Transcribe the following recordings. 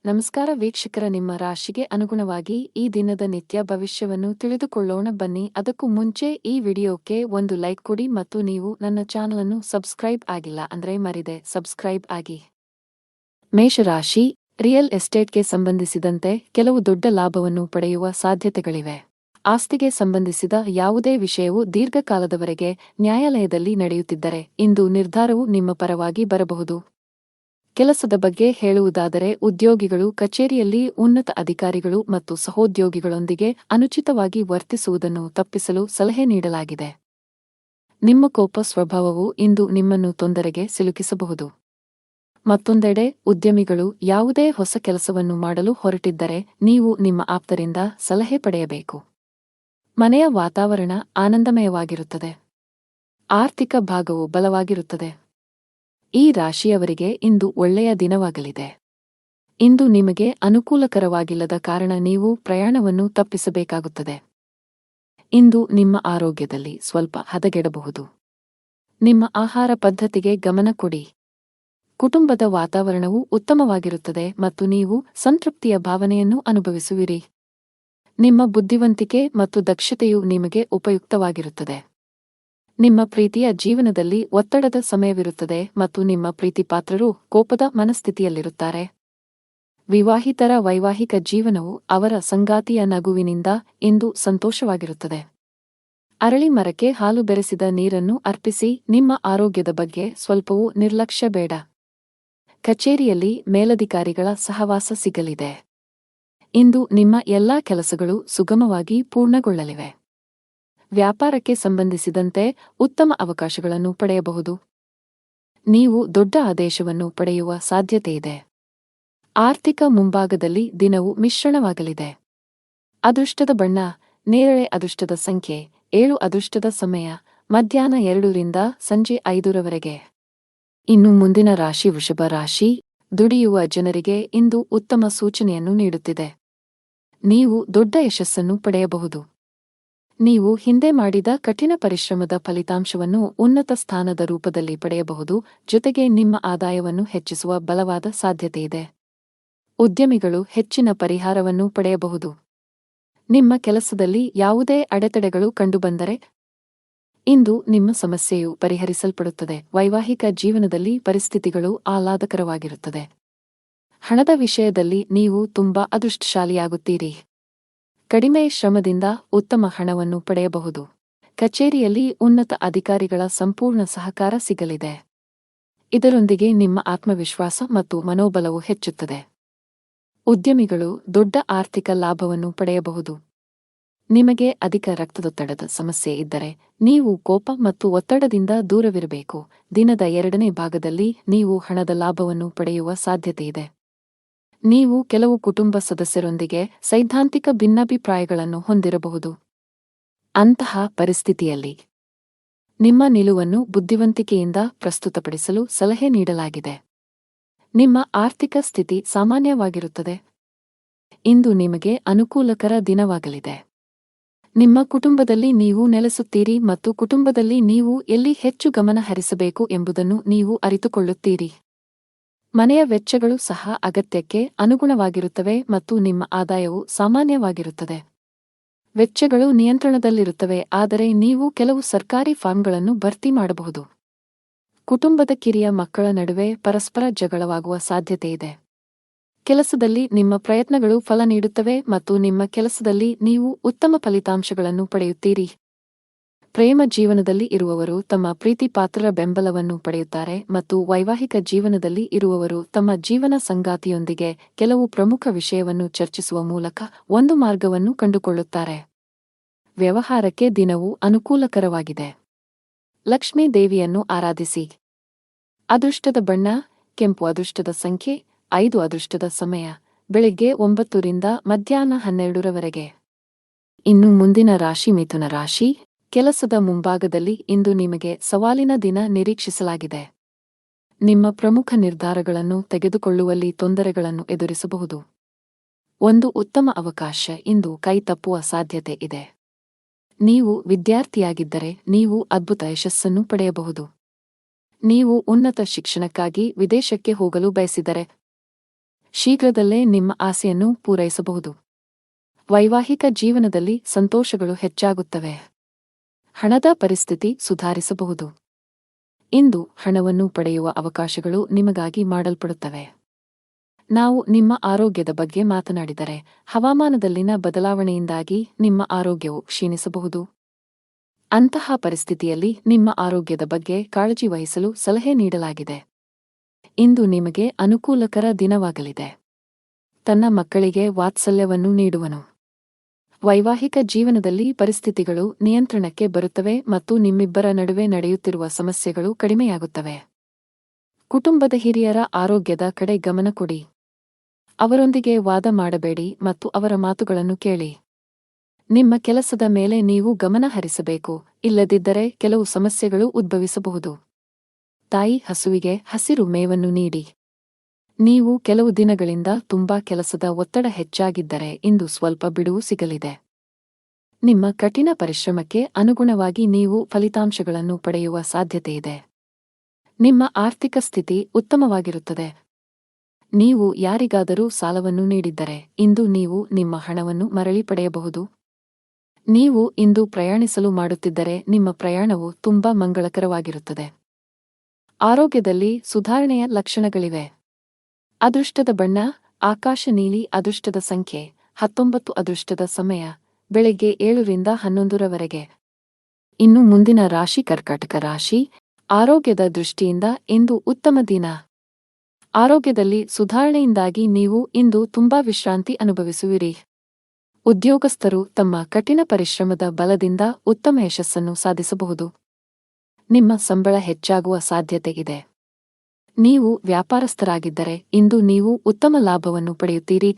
ನಮಸ್ಕಾರ ವೀಕ್ಷಕರ, ನಿಮ್ಮ ರಾಶಿಗೆ ಅನುಗುಣವಾಗಿ ಈ ದಿನದ ನಿತ್ಯ ಭವಿಷ್ಯವನ್ನು ತಿಳಿದುಕೊಳ್ಳೋಣ ಬನ್ನಿ. ಅದಕ್ಕೂ ಮುಂಚೆ ಈ ವಿಡಿಯೋಕ್ಕೆ ಒಂದು ಲೈಕ್ ಕೊಡಿ ಮತ್ತು ನೀವು ನನ್ನ ಚಾನಲ್ ಅನ್ನು ಸಬ್ಸ್ಕ್ರೈಬ್ ಆಗಿಲ್ಲ ಅಂದ್ರೆ ಮರಿದೆ ಸಬ್ಸ್ಕ್ರೈಬ್ ಆಗಿ. ಮೇಷರಾಶಿ, ರಿಯಲ್ ಎಸ್ಟೇಟ್ಗೆ ಸಂಬಂಧಿಸಿದಂತೆ ಕೆಲವು ದೊಡ್ಡ ಲಾಭವನ್ನು ಪಡೆಯುವ ಸಾಧ್ಯತೆಗಳಿವೆ. ಆಸ್ತಿಗೆ ಸಂಬಂಧಿಸಿದ ಯಾವುದೇ ವಿಷಯವು ದೀರ್ಘಕಾಲದವರೆಗೆ ನ್ಯಾಯಾಲಯದಲ್ಲಿ ನಡೆಯುತ್ತಿದ್ದರೆ ಇಂದು ನಿರ್ಧಾರವು ನಿಮ್ಮ ಪರವಾಗಿ ಬರಬಹುದು. ಕೆಲಸದ ಬಗ್ಗೆ ಹೇಳುವುದಾದರೆ, ಉದ್ಯೋಗಿಗಳು ಕಚೇರಿಯಲ್ಲಿ ಉನ್ನತ ಅಧಿಕಾರಿಗಳು ಮತ್ತು ಸಹೋದ್ಯೋಗಿಗಳೊಂದಿಗೆ ಅನುಚಿತವಾಗಿ ವರ್ತಿಸುವುದನ್ನು ತಪ್ಪಿಸಲು ಸಲಹೆ ನೀಡಲಾಗಿದೆ. ನಿಮ್ಮ ಕೋಪ ಸ್ವಭಾವವು ಇಂದು ನಿಮ್ಮನ್ನು ತೊಂದರೆಗೆ ಸಿಲುಕಿಸಬಹುದು. ಮತ್ತೊಂದೆಡೆ, ಉದ್ಯಮಿಗಳು ಯಾವುದೇ ಹೊಸ ಕೆಲಸವನ್ನು ಮಾಡಲು ಹೊರಟಿದ್ದರೆ ನೀವು ನಿಮ್ಮ ಆಪ್ತರಿಂದ ಸಲಹೆ ಪಡೆಯಬೇಕು. ಮನೆಯ ವಾತಾವರಣ ಆನಂದಮಯವಾಗಿರುತ್ತದೆ. ಆರ್ಥಿಕ ಭಾಗವು ಬಲವಾಗಿರುತ್ತದೆ. ಈ ರಾಶಿಯವರಿಗೆ ಇಂದು ಒಳ್ಳೆಯ ದಿನವಾಗಲಿದೆ. ಇಂದು ನಿಮಗೆ ಅನುಕೂಲಕರವಾಗಿಲ್ಲದ ಕಾರಣ ನೀವು ಪ್ರಯಾಣವನ್ನು ತಪ್ಪಿಸಬೇಕಾಗುತ್ತದೆ. ಇಂದು ನಿಮ್ಮ ಆರೋಗ್ಯದಲ್ಲಿ ಸ್ವಲ್ಪ ಹದಗೆಡಬಹುದು. ನಿಮ್ಮ ಆಹಾರ ಪದ್ಧತಿಗೆ ಗಮನ ಕೊಡಿ. ಕುಟುಂಬದ ವಾತಾವರಣವು ಉತ್ತಮವಾಗಿರುತ್ತದೆ ಮತ್ತು ನೀವು ಸಂತೃಪ್ತಿಯ ಭಾವನೆಯನ್ನು ಅನುಭವಿಸುವಿರಿ. ನಿಮ್ಮ ಬುದ್ಧಿವಂತಿಕೆ ಮತ್ತು ದಕ್ಷತೆಯು ನಿಮಗೆ ಉಪಯುಕ್ತವಾಗಿರುತ್ತದೆ. ನಿಮ್ಮ ಪ್ರೀತಿಯ ಜೀವನದಲ್ಲಿ ಒತ್ತಡದ ಸಮಯವಿರುತ್ತದೆ ಮತ್ತು ನಿಮ್ಮ ಪ್ರೀತಿಪಾತ್ರರು ಕೋಪದ ಮನಸ್ಥಿತಿಯಲ್ಲಿರುತ್ತಾರೆ. ವಿವಾಹಿತರ ವೈವಾಹಿಕ ಜೀವನವು ಅವರ ಸಂಗಾತಿಯ ನಗುವಿನಿಂದ ಇಂದು ಸಂತೋಷವಾಗಿರುತ್ತದೆ. ಅರಳಿ ಮರಕ್ಕೆ ಹಾಲು ಬೆರೆಸಿದ ನೀರನ್ನು ಅರ್ಪಿಸಿ. ನಿಮ್ಮ ಆರೋಗ್ಯದ ಬಗ್ಗೆ ಸ್ವಲ್ಪವೂ ನಿರ್ಲಕ್ಷ್ಯ ಬೇಡ. ಕಚೇರಿಯಲ್ಲಿ ಮೇಲಧಿಕಾರಿಗಳ ಸಹವಾಸ ಸಿಗಲಿದೆ. ಇಂದು ನಿಮ್ಮ ಎಲ್ಲಾ ಕೆಲಸಗಳು ಸುಗಮವಾಗಿ ಪೂರ್ಣಗೊಳ್ಳಲಿವೆ. ವ್ಯಾಪಾರಕ್ಕೆ ಸಂಬಂಧಿಸಿದಂತೆ ಉತ್ತಮ ಅವಕಾಶಗಳನ್ನು ಪಡೆಯಬಹುದು. ನೀವು ದೊಡ್ಡ ಆದೇಶವನ್ನು ಪಡೆಯುವ ಸಾಧ್ಯತೆಯಿದೆ. ಆರ್ಥಿಕ ಮುಂಭಾಗದಲ್ಲಿ ದಿನವು ಮಿಶ್ರಣವಾಗಲಿದೆ. ಅದೃಷ್ಟದ ಬಣ್ಣ ನೇರಳೆ, ಅದೃಷ್ಟದ ಸಂಖ್ಯೆ 7, ಅದೃಷ್ಟದ ಸಮಯ ಮಧ್ಯಾಹ್ನ 2 ರಿಂದ ಸಂಜೆ 5 ರವರೆಗೆ. ಇನ್ನು ಮುಂದಿನ ರಾಶಿ ವೃಷಭ ರಾಶಿ. ದುಡಿಯುವ ಜನರಿಗೆ ಇಂದು ಉತ್ತಮ ಸೂಚನೆಯನ್ನು ನೀಡುತ್ತಿದೆ. ನೀವು ದೊಡ್ಡ ಯಶಸ್ಸನ್ನು ಪಡೆಯಬಹುದು. ನೀವು ಹಿಂದೆ ಮಾಡಿದ ಕಠಿಣ ಪರಿಶ್ರಮದ ಫಲಿತಾಂಶವನ್ನು ಉನ್ನತ ಸ್ಥಾನದ ರೂಪದಲ್ಲಿ ಪಡೆಯಬಹುದು. ಜೊತೆಗೆ ನಿಮ್ಮ ಆದಾಯವನ್ನು ಹೆಚ್ಚಿಸುವ ಬಲವಾದ ಸಾಧ್ಯತೆಯಿದೆ. ಉದ್ಯಮಿಗಳು ಹೆಚ್ಚಿನ ಪರಿಹಾರವನ್ನು ಪಡೆಯಬಹುದು. ನಿಮ್ಮ ಕೆಲಸದಲ್ಲಿ ಯಾವುದೇ ಅಡೆತಡೆಗಳು ಕಂಡುಬಂದರೆ ಇಂದು ನಿಮ್ಮ ಸಮಸ್ಯೆಯು ಪರಿಹರಿಸಲ್ಪಡುತ್ತದೆ. ವೈವಾಹಿಕ ಜೀವನದಲ್ಲಿ ಪರಿಸ್ಥಿತಿಗಳು ಆಹ್ಲಾದಕರವಾಗಿರುತ್ತದೆ. ಹಣದ ವಿಷಯದಲ್ಲಿ ನೀವು ತುಂಬಾ ಅದೃಷ್ಟಶಾಲಿಯಾಗುತ್ತೀರಿ. ಕಡಿಮೆ ಶ್ರಮದಿಂದ ಉತ್ತಮ ಹಣವನ್ನು ಪಡೆಯಬಹುದು. ಕಚೇರಿಯಲ್ಲಿ ಉನ್ನತ ಅಧಿಕಾರಿಗಳ ಸಂಪೂರ್ಣ ಸಹಕಾರ ಸಿಗಲಿದೆ. ಇದರೊಂದಿಗೆ ನಿಮ್ಮ ಆತ್ಮವಿಶ್ವಾಸ ಮತ್ತು ಮನೋಬಲವು ಹೆಚ್ಚುತ್ತದೆ. ಉದ್ಯಮಿಗಳು ದೊಡ್ಡ ಆರ್ಥಿಕ ಲಾಭವನ್ನು ಪಡೆಯಬಹುದು. ನಿಮಗೆ ಅಧಿಕ ರಕ್ತದೊತ್ತಡದ ಸಮಸ್ಯೆ ಇದ್ದರೆ ನೀವು ಕೋಪ ಮತ್ತು ಒತ್ತಡದಿಂದ ದೂರವಿರಬೇಕು. ದಿನದ 2ನೇ ಭಾಗದಲ್ಲಿ ನೀವು ಹಣದ ಲಾಭವನ್ನು ಪಡೆಯುವ ಸಾಧ್ಯತೆಯಿದೆ. ನೀವು ಕೆಲವು ಕುಟುಂಬ ಸದಸ್ಯರೊಂದಿಗೆ ಸೈದ್ಧಾಂತಿಕ ಭಿನ್ನಾಭಿಪ್ರಾಯಗಳನ್ನು ಹೊಂದಿರಬಹುದು. ಅಂತಹ ಪರಿಸ್ಥಿತಿಯಲ್ಲಿ ನಿಮ್ಮ ನಿಲುವನ್ನು ಬುದ್ಧಿವಂತಿಕೆಯಿಂದ ಪ್ರಸ್ತುತಪಡಿಸಲು ಸಲಹೆ ನೀಡಲಾಗಿದೆ. ನಿಮ್ಮ ಆರ್ಥಿಕ ಸ್ಥಿತಿ ಸಾಮಾನ್ಯವಾಗಿರುತ್ತದೆ. ಇಂದು ನಿಮಗೆ ಅನುಕೂಲಕರ ದಿನವಾಗಲಿದೆ. ನಿಮ್ಮ ಕುಟುಂಬದಲ್ಲಿ ನೀವು ನೆಲೆಸುತ್ತೀರಿ ಮತ್ತು ಕುಟುಂಬದಲ್ಲಿ ನೀವು ಎಲ್ಲಿ ಹೆಚ್ಚು ಗಮನ ಹರಿಸಬೇಕು ಎಂಬುದನ್ನು ನೀವು ಅರಿತುಕೊಳ್ಳುತ್ತೀರಿ. ಮನೆಯ ವೆಚ್ಚಗಳು ಸಹ ಅಗತ್ಯಕ್ಕೆ ಅನುಗುಣವಾಗಿರುತ್ತವೆ ಮತ್ತು ನಿಮ್ಮ ಆದಾಯವು ಸಾಮಾನ್ಯವಾಗಿರುತ್ತದೆ. ವೆಚ್ಚಗಳು ನಿಯಂತ್ರಣದಲ್ಲಿರುತ್ತವೆ, ಆದರೆ ನೀವು ಕೆಲವು ಸರ್ಕಾರಿ ಫಾರ್ಮ್ಗಳನ್ನು ಭರ್ತಿ ಮಾಡಬಹುದು. ಕುಟುಂಬದ ಕಿರಿಯ ಮಕ್ಕಳ ನಡುವೆ ಪರಸ್ಪರ ಜಗಳವಾಗುವ ಸಾಧ್ಯತೆಯಿದೆ. ಕೆಲಸದಲ್ಲಿ ನಿಮ್ಮ ಪ್ರಯತ್ನಗಳು ಫಲ ನೀಡುತ್ತವೆ ಮತ್ತು ನಿಮ್ಮ ಕೆಲಸದಲ್ಲಿ ನೀವು ಉತ್ತಮ ಫಲಿತಾಂಶಗಳನ್ನು ಪಡೆಯುತ್ತೀರಿ. ಪ್ರೇಮ ಜೀವನದಲ್ಲಿ ಇರುವವರು ತಮ್ಮ ಪ್ರೀತಿಪಾತ್ರರ ಬೆಂಬಲವನ್ನು ಪಡೆಯುತ್ತಾರೆ ಮತ್ತು ವೈವಾಹಿಕ ಜೀವನದಲ್ಲಿ ಇರುವವರು ತಮ್ಮ ಜೀವನ ಸಂಗಾತಿಯೊಂದಿಗೆ ಕೆಲವು ಪ್ರಮುಖ ವಿಷಯವನ್ನು ಚರ್ಚಿಸುವ ಮೂಲಕ ಒಂದು ಮಾರ್ಗವನ್ನು ಕಂಡುಕೊಳ್ಳುತ್ತಾರೆ. ವ್ಯವಹಾರಕ್ಕೆ ದಿನವು ಅನುಕೂಲಕರವಾಗಿದೆ. ಲಕ್ಷ್ಮೀ ದೇವಿಯನ್ನು ಆರಾಧಿಸಿ. ಅದೃಷ್ಟದ ಬಣ್ಣ ಕೆಂಪು, ಅದೃಷ್ಟದ ಸಂಖ್ಯೆ 5, ಅದೃಷ್ಟದ ಸಮಯ ಬೆಳಗ್ಗೆ 9 ರಿಂದ ಮಧ್ಯಾಹ್ನ 12 ರವರೆಗೆ. ಇನ್ನು ಮುಂದಿನ ರಾಶಿ ಮಿಥುನ ರಾಶಿ. ಕೆಲಸದ ಮುಂಭಾಗದಲ್ಲಿ ಇಂದು ನಿಮಗೆ ಸವಾಲಿನ ದಿನ ನಿರೀಕ್ಷಿಸಲಾಗಿದೆ. ನಿಮ್ಮ ಪ್ರಮುಖ ನಿರ್ಧಾರಗಳನ್ನು ತೆಗೆದುಕೊಳ್ಳುವಲ್ಲಿ ತೊಂದರೆಗಳನ್ನು ಎದುರಿಸಬಹುದು. ಒಂದು ಉತ್ತಮ ಅವಕಾಶ ಇಂದು ಕೈ ತಪ್ಪುವ ಸಾಧ್ಯತೆ ಇದೆ. ನೀವು ವಿದ್ಯಾರ್ಥಿಯಾಗಿದ್ದರೆ ನೀವು ಅದ್ಭುತ ಯಶಸ್ಸನ್ನು ಪಡೆಯಬಹುದು. ನೀವು ಉನ್ನತ ಶಿಕ್ಷಣಕ್ಕಾಗಿ ವಿದೇಶಕ್ಕೆ ಹೋಗಲು ಬಯಸಿದರೆ ಶೀಘ್ರದಲ್ಲೇ ನಿಮ್ಮ ಆಸೆಯನ್ನು ಪೂರೈಸಬಹುದು. ವೈವಾಹಿಕ ಜೀವನದಲ್ಲಿ ಸಂತೋಷಗಳು ಹೆಚ್ಚಾಗುತ್ತವೆ. ಹಣದ ಪರಿಸ್ಥಿತಿ ಸುಧಾರಿಸಬಹುದು. ಇಂದು ಹಣವನ್ನು ಪಡೆಯುವ ಅವಕಾಶಗಳು ನಿಮಗಾಗಿ ಮಾಡಲ್ಪಡುತ್ತವೆ. ನಾವು ನಿಮ್ಮ ಆರೋಗ್ಯದ ಬಗ್ಗೆ ಮಾತನಾಡಿದರೆ, ಹವಾಮಾನದಲ್ಲಿನ ಬದಲಾವಣೆಯಿಂದಾಗಿ ನಿಮ್ಮ ಆರೋಗ್ಯವು ಕ್ಷೀಣಿಸಬಹುದು. ಅಂತಹ ಪರಿಸ್ಥಿತಿಯಲ್ಲಿ ನಿಮ್ಮ ಆರೋಗ್ಯದ ಬಗ್ಗೆ ಕಾಳಜಿ ವಹಿಸಲು ಸಲಹೆ ನೀಡಲಾಗಿದೆ. ಇಂದು ನಿಮಗೆ ಅನುಕೂಲಕರ ದಿನವಾಗಲಿದೆ. ತನ್ನ ಮಕ್ಕಳಿಗೆ ವಾತ್ಸಲ್ಯವನ್ನು ನೀಡುವನು. ವೈವಾಹಿಕ ಜೀವನದಲ್ಲಿ ಪರಿಸ್ಥಿತಿಗಳು ನಿಯಂತ್ರಣಕ್ಕೆ ಬರುತ್ತವೆ ಮತ್ತು ನಿಮ್ಮಿಬ್ಬರ ನಡುವೆ ನಡೆಯುತ್ತಿರುವ ಸಮಸ್ಯೆಗಳು ಕಡಿಮೆಯಾಗುತ್ತವೆ. ಕುಟುಂಬದ ಹಿರಿಯರ ಆರೋಗ್ಯದ ಕಡೆ ಗಮನ ಕೊಡಿ. ಅವರೊಂದಿಗೆ ವಾದ ಮಾಡಬೇಡಿ ಮತ್ತು ಅವರ ಮಾತುಗಳನ್ನು ಕೇಳಿ. ನಿಮ್ಮ ಕೆಲಸದ ಮೇಲೆ ನೀವು ಗಮನ ಹರಿಸಬೇಕು, ಇಲ್ಲದಿದ್ದರೆ ಕೆಲವು ಸಮಸ್ಯೆಗಳು ಉದ್ಭವಿಸಬಹುದು. ತಾಯಿ ಹಸುವಿಗೆ ಹಸಿರು ಮೇವನ್ನು ನೀಡಿ. ನೀವು ಕೆಲವು ದಿನಗಳಿಂದ ತುಂಬಾ ಕೆಲಸದ ಒತ್ತಡ ಹೆಚ್ಚಾಗಿದ್ದರೆ ಇಂದು ಸ್ವಲ್ಪ ಬಿಡುವು ಸಿಗಲಿದೆ. ನಿಮ್ಮ ಕಠಿಣ ಪರಿಶ್ರಮಕ್ಕೆ ಅನುಗುಣವಾಗಿ ನೀವು ಫಲಿತಾಂಶಗಳನ್ನು ಪಡೆಯುವ ಸಾಧ್ಯತೆಯಿದೆ. ನಿಮ್ಮ ಆರ್ಥಿಕ ಸ್ಥಿತಿ ಉತ್ತಮವಾಗಿರುತ್ತದೆ. ನೀವು ಯಾರಿಗಾದರೂ ಸಾಲವನ್ನು ನೀಡಿದ್ದರೆ ಇಂದು ನೀವು ನಿಮ್ಮ ಹಣವನ್ನು ಮರಳಿ ಪಡೆಯಬಹುದು. ನೀವು ಇಂದು ಪ್ರಯಾಣಿಸಲು ಮಾಡುತ್ತಿದ್ದರೆ ನಿಮ್ಮ ಪ್ರಯಾಣವು ತುಂಬಾ ಮಂಗಳಕರವಾಗಿರುತ್ತದೆ. ಆರೋಗ್ಯದಲ್ಲಿ ಸುಧಾರಣೆಯ ಲಕ್ಷಣಗಳಿವೆ. ಅದೃಷ್ಟದ ಬಣ್ಣ ಆಕಾಶ ನೀಲಿ. ಅದೃಷ್ಟದ ಸಂಖ್ಯೆ 19. ಅದೃಷ್ಟದ ಸಮಯ ಬೆಳಗ್ಗೆ 7 ರಿಂದ 11 ಇನ್ನು ಮುಂದಿನ ರಾಶಿ ಕರ್ಕಾಟಕ ರಾಶಿ. ಆರೋಗ್ಯದ ದೃಷ್ಟಿಯಿಂದ ಇಂದು ಉತ್ತಮ ದಿನ. ಆರೋಗ್ಯದಲ್ಲಿ ಸುಧಾರಣೆಯಿಂದಾಗಿ ನೀವು ಇಂದು ತುಂಬಾ ವಿಶ್ರಾಂತಿ ಅನುಭವಿಸುವಿರಿ. ಉದ್ಯೋಗಸ್ಥರು ತಮ್ಮ ಕಠಿಣ ಪರಿಶ್ರಮದ ಬಲದಿಂದ ಉತ್ತಮ ಯಶಸ್ಸನ್ನು ಸಾಧಿಸಬಹುದು. ನಿಮ್ಮ ಸಂಬಳ ಹೆಚ್ಚಾಗುವ ಸಾಧ್ಯತೆ ಇದೆ. ನೀವು ವ್ಯಾಪಾರಸ್ಥರಾಗಿದ್ದರೆ ಇಂದು ನೀವು ಉತ್ತಮ ಲಾಭವನ್ನು ಪಡೆಯುತ್ತೀರಿ.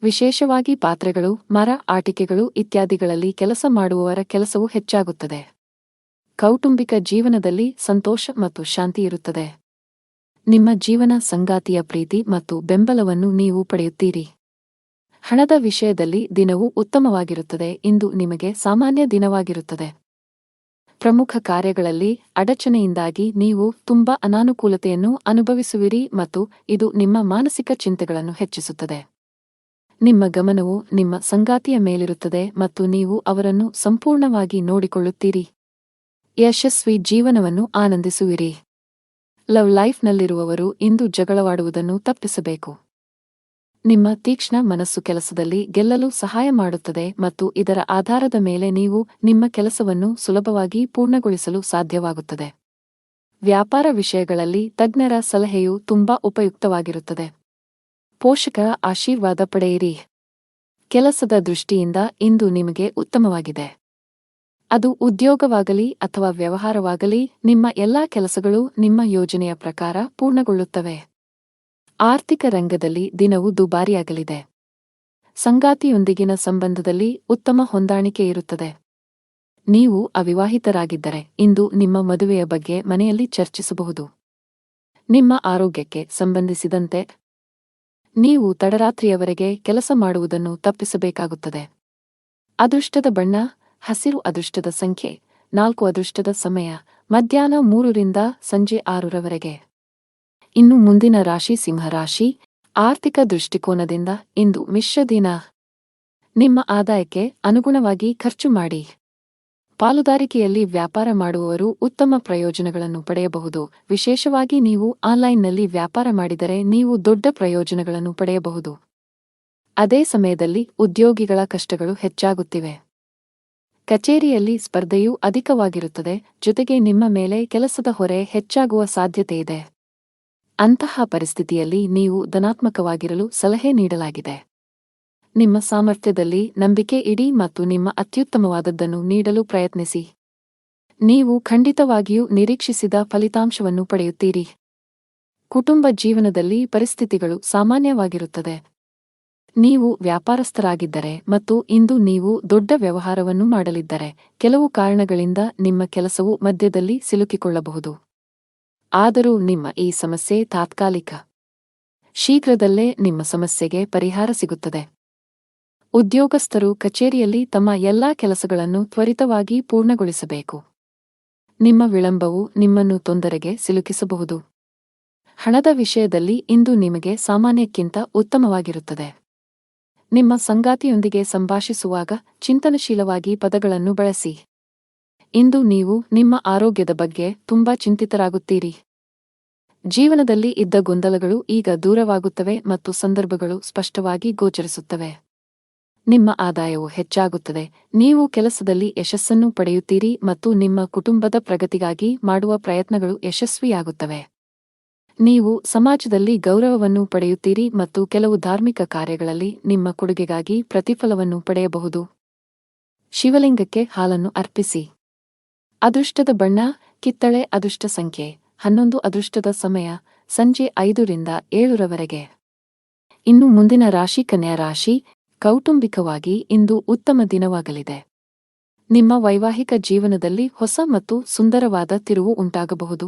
ವಿಶೇಷವಾಗಿ ಪಾತ್ರೆಗಳು, ಮರ, ಆಟಿಕೆಗಳು ಇತ್ಯಾದಿಗಳಲ್ಲಿ ಕೆಲಸ ಮಾಡುವವರ ಕೆಲಸವು ಹೆಚ್ಚಾಗುತ್ತದೆ. ಕೌಟುಂಬಿಕ ಜೀವನದಲ್ಲಿ ಸಂತೋಷ ಮತ್ತು ಶಾಂತಿ ಇರುತ್ತದೆ. ನಿಮ್ಮ ಜೀವನ ಸಂಗಾತಿಯ ಪ್ರೀತಿ ಮತ್ತು ಬೆಂಬಲವನ್ನು ನೀವು ಪಡೆಯುತ್ತೀರಿ. ಹಣದ ವಿಷಯದಲ್ಲಿ ದಿನವೂ ಉತ್ತಮವಾಗಿರುತ್ತದೆ. ಇಂದು ನಿಮಗೆ ಸಾಮಾನ್ಯ ದಿನವಾಗಿರುತ್ತದೆ. ಪ್ರಮುಖ ಕಾರ್ಯಗಳಲ್ಲಿ ಅಡಚಣೆಯಿಂದಾಗಿ ನೀವು ತುಂಬಾ ಅನಾನುಕೂಲತೆಯನ್ನು ಅನುಭವಿಸುವಿರಿ ಮತ್ತು ಇದು ನಿಮ್ಮ ಮಾನಸಿಕ ಚಿಂತೆಗಳನ್ನು ಹೆಚ್ಚಿಸುತ್ತದೆ. ನಿಮ್ಮ ಗಮನವು ನಿಮ್ಮ ಸಂಗಾತಿಯ ಮೇಲಿರುತ್ತದೆ ಮತ್ತು ನೀವು ಅವರನ್ನು ಸಂಪೂರ್ಣವಾಗಿ ನೋಡಿಕೊಳ್ಳುತ್ತೀರಿ. ಯಶಸ್ವಿ ಜೀವನವನ್ನು ಆನಂದಿಸುವಿರಿ. ಲವ್ ಲೈಫ್ನಲ್ಲಿರುವವರು ಇಂದು ಜಗಳವಾಡುವುದನ್ನು ತಪ್ಪಿಸಬೇಕು. ನಿಮ್ಮ ತೀಕ್ಷ್ಣ ಮನಸ್ಸು ಕೆಲಸದಲ್ಲಿ ಗೆಲ್ಲಲು ಸಹಾಯ ಮಾಡುತ್ತದೆ ಮತ್ತು ಇದರ ಆಧಾರದ ಮೇಲೆ ನೀವು ನಿಮ್ಮ ಕೆಲಸವನ್ನು ಸುಲಭವಾಗಿ ಪೂರ್ಣಗೊಳಿಸಲು ಸಾಧ್ಯವಾಗುತ್ತದೆ. ವ್ಯಾಪಾರ ವಿಷಯಗಳಲ್ಲಿ ತಜ್ಞರ ಸಲಹೆಯು ತುಂಬಾ ಉಪಯುಕ್ತವಾಗಿರುತ್ತದೆ. ಪೋಷಕರ ಆಶೀರ್ವಾದ ಪಡೆಯಿರಿ. ಕೆಲಸದ ದೃಷ್ಟಿಯಿಂದ ಇಂದು ನಿಮಗೆ ಉತ್ತಮವಾಗಿದೆ. ಅದು ಉದ್ಯೋಗವಾಗಲಿ ಅಥವಾ ವ್ಯವಹಾರವಾಗಲಿ, ನಿಮ್ಮ ಎಲ್ಲಾ ಕೆಲಸಗಳು ನಿಮ್ಮ ಯೋಜನೆಯ ಪ್ರಕಾರ ಪೂರ್ಣಗೊಳ್ಳುತ್ತವೆ. ಆರ್ಥಿಕ ರಂಗದಲ್ಲಿ ದಿನವು ದುಬಾರಿಯಾಗಲಿದೆ. ಸಂಗಾತಿಯೊಂದಿಗಿನ ಸಂಬಂಧದಲ್ಲಿ ಉತ್ತಮ ಹೊಂದಾಣಿಕೆ ಇರುತ್ತದೆ. ನೀವು ಅವಿವಾಹಿತರಾಗಿದ್ದರೆ ಇಂದು ನಿಮ್ಮ ಮದುವೆಯ ಬಗ್ಗೆ ಮನೆಯಲ್ಲಿ ಚರ್ಚಿಸಬಹುದು. ನಿಮ್ಮ ಆರೋಗ್ಯಕ್ಕೆ ಸಂಬಂಧಿಸಿದಂತೆ ನೀವು ತಡರಾತ್ರಿಯವರೆಗೆ ಕೆಲಸ ಮಾಡುವುದನ್ನು ತಪ್ಪಿಸಬೇಕಾಗುತ್ತದೆ. ಅದೃಷ್ಟದ ಬಣ್ಣ ಹಸಿರು. ಅದೃಷ್ಟದ ಸಂಖ್ಯೆ 4. ಅದೃಷ್ಟದ ಸಮಯ ಮಧ್ಯಾಹ್ನ 3 ರಿಂದ ಸಂಜೆ 6 ಇನ್ನು ಮುಂದಿನ ರಾಶಿ ಸಿಂಹರಾಶಿ. ಆರ್ಥಿಕ ದೃಷ್ಟಿಕೋನದಿಂದ ಇಂದು ಮಿಶ್ರ ದಿನ. ನಿಮ್ಮ ಆದಾಯಕ್ಕೆ ಅನುಗುಣವಾಗಿ ಖರ್ಚು ಮಾಡಿ. ಪಾಲುದಾರಿಕೆಯಲ್ಲಿ ವ್ಯಾಪಾರ ಮಾಡುವವರು ಉತ್ತಮ ಪ್ರಯೋಜನಗಳನ್ನು ಪಡೆಯಬಹುದು. ವಿಶೇಷವಾಗಿ ನೀವು ಆನ್ಲೈನ್ನಲ್ಲಿ ವ್ಯಾಪಾರ ಮಾಡಿದರೆ ನೀವು ದೊಡ್ಡ ಪ್ರಯೋಜನಗಳನ್ನು ಪಡೆಯಬಹುದು. ಅದೇ ಸಮಯದಲ್ಲಿ ಉದ್ಯೋಗಿಗಳ ಕಷ್ಟಗಳು ಹೆಚ್ಚಾಗುತ್ತಿವೆ. ಕಚೇರಿಯಲ್ಲಿ ಸ್ಪರ್ಧೆಯೂ ಅಧಿಕವಾಗಿರುತ್ತದೆ, ಜೊತೆಗೆ ನಿಮ್ಮ ಮೇಲೆ ಕೆಲಸದ ಹೊರೆ ಹೆಚ್ಚಾಗುವ ಸಾಧ್ಯತೆಯಿದೆ. ಅಂತಹ ಪರಿಸ್ಥಿತಿಯಲ್ಲಿ ನೀವು ಧನಾತ್ಮಕವಾಗಿರಲು ಸಲಹೆ ನೀಡಲಾಗಿದೆ. ನಿಮ್ಮ ಸಾಮರ್ಥ್ಯದಲ್ಲಿ ನಂಬಿಕೆ ಇಡಿ ಮತ್ತು ನಿಮ್ಮ ಅತ್ಯುತ್ತಮವಾದದ್ದನ್ನು ನೀಡಲು ಪ್ರಯತ್ನಿಸಿ. ನೀವು ಖಂಡಿತವಾಗಿಯೂ ನಿರೀಕ್ಷಿಸಿದ ಫಲಿತಾಂಶವನ್ನು ಪಡೆಯುತ್ತೀರಿ. ಕುಟುಂಬ ಜೀವನದಲ್ಲಿ ಪರಿಸ್ಥಿತಿಗಳು ಸಾಮಾನ್ಯವಾಗಿರುತ್ತದೆ. ನೀವು ವ್ಯಾಪಾರಸ್ಥರಾಗಿದ್ದರೆ ಮತ್ತು ಇಂದು ನೀವು ದೊಡ್ಡ ವ್ಯವಹಾರವನ್ನು ಮಾಡಲಿದ್ದರೆ ಕೆಲವು ಕಾರಣಗಳಿಂದ ನಿಮ್ಮ ಕೆಲಸವು ಮಧ್ಯದಲ್ಲಿ ಸಿಲುಕಿಕೊಳ್ಳಬಹುದು. ಆದರೂ ನಿಮ್ಮ ಈ ಸಮಸ್ಯೆ ತಾತ್ಕಾಲಿಕ. ಶೀಘ್ರದಲ್ಲೇ ನಿಮ್ಮ ಸಮಸ್ಯೆಗೆ ಪರಿಹಾರ ಸಿಗುತ್ತದೆ. ಉದ್ಯೋಗಸ್ಥರು ಕಚೇರಿಯಲ್ಲಿ ತಮ್ಮ ಎಲ್ಲಾ ಕೆಲಸಗಳನ್ನು ತ್ವರಿತವಾಗಿ ಪೂರ್ಣಗೊಳಿಸಬೇಕು. ನಿಮ್ಮ ವಿಳಂಬವು ನಿಮ್ಮನ್ನು ತೊಂದರೆಗೆ ಸಿಲುಕಿಸಬಹುದು. ಹಣದ ವಿಷಯದಲ್ಲಿ ಇಂದು ನಿಮಗೆ ಸಾಮಾನ್ಯಕ್ಕಿಂತ ಉತ್ತಮವಾಗಿರುತ್ತದೆ. ನಿಮ್ಮ ಸಂಗಾತಿಯೊಂದಿಗೆ ಸಂಭಾಷಿಸುವಾಗ ಚಿಂತನಶೀಲವಾಗಿ ಪದಗಳನ್ನು ಬಳಸಿ. ಇಂದು ನೀವು ನಿಮ್ಮ ಆರೋಗ್ಯದ ಬಗ್ಗೆ ತುಂಬಾ ಚಿಂತಿತರಾಗುತ್ತೀರಿ. ಜೀವನದಲ್ಲಿ ಇದ್ದ ಗೊಂದಲಗಳು ಈಗ ದೂರವಾಗುತ್ತವೆ ಮತ್ತು ಸಂದರ್ಭಗಳು ಸ್ಪಷ್ಟವಾಗಿ ಗೋಚರಿಸುತ್ತವೆ. ನಿಮ್ಮ ಆದಾಯವು ಹೆಚ್ಚಾಗುತ್ತದೆ, ನೀವು ಕೆಲಸದಲ್ಲಿ ಯಶಸ್ಸನ್ನು ಪಡೆಯುತ್ತೀರಿ ಮತ್ತು ನಿಮ್ಮ ಕುಟುಂಬದ ಪ್ರಗತಿಗಾಗಿ ಮಾಡುವ ಪ್ರಯತ್ನಗಳು ಯಶಸ್ವಿಯಾಗುತ್ತವೆ. ನೀವು ಸಮಾಜದಲ್ಲಿ ಗೌರವವನ್ನು ಪಡೆಯುತ್ತೀರಿ ಮತ್ತು ಕೆಲವು ಧಾರ್ಮಿಕ ಕಾರ್ಯಗಳಲ್ಲಿ ನಿಮ್ಮ ಕೊಡುಗೆಗಾಗಿ ಪ್ರತಿಫಲವನ್ನು ಪಡೆಯಬಹುದು. ಶಿವಲಿಂಗಕ್ಕೆ ಹಾಲನ್ನು ಅರ್ಪಿಸಿ. ಅದೃಷ್ಟದ ಬಣ್ಣ ಕಿತ್ತಳೆ. ಅದೃಷ್ಟ ಸಂಖ್ಯೆ 11. ಅದೃಷ್ಟದ ಸಮಯ ಸಂಜೆ 5ರಿಂದ 7ರವರೆಗೆ. ಇನ್ನು ಮುಂದಿನ ರಾಶಿ ಕನ್ಯಾ ರಾಶಿ. ಕೌಟುಂಬಿಕವಾಗಿ ಇಂದು ಉತ್ತಮ ದಿನವಾಗಲಿದೆ. ನಿಮ್ಮ ವೈವಾಹಿಕ ಜೀವನದಲ್ಲಿ ಹೊಸ ಮತ್ತು ಸುಂದರವಾದ ತಿರುವು ಉಂಟಾಗಬಹುದು.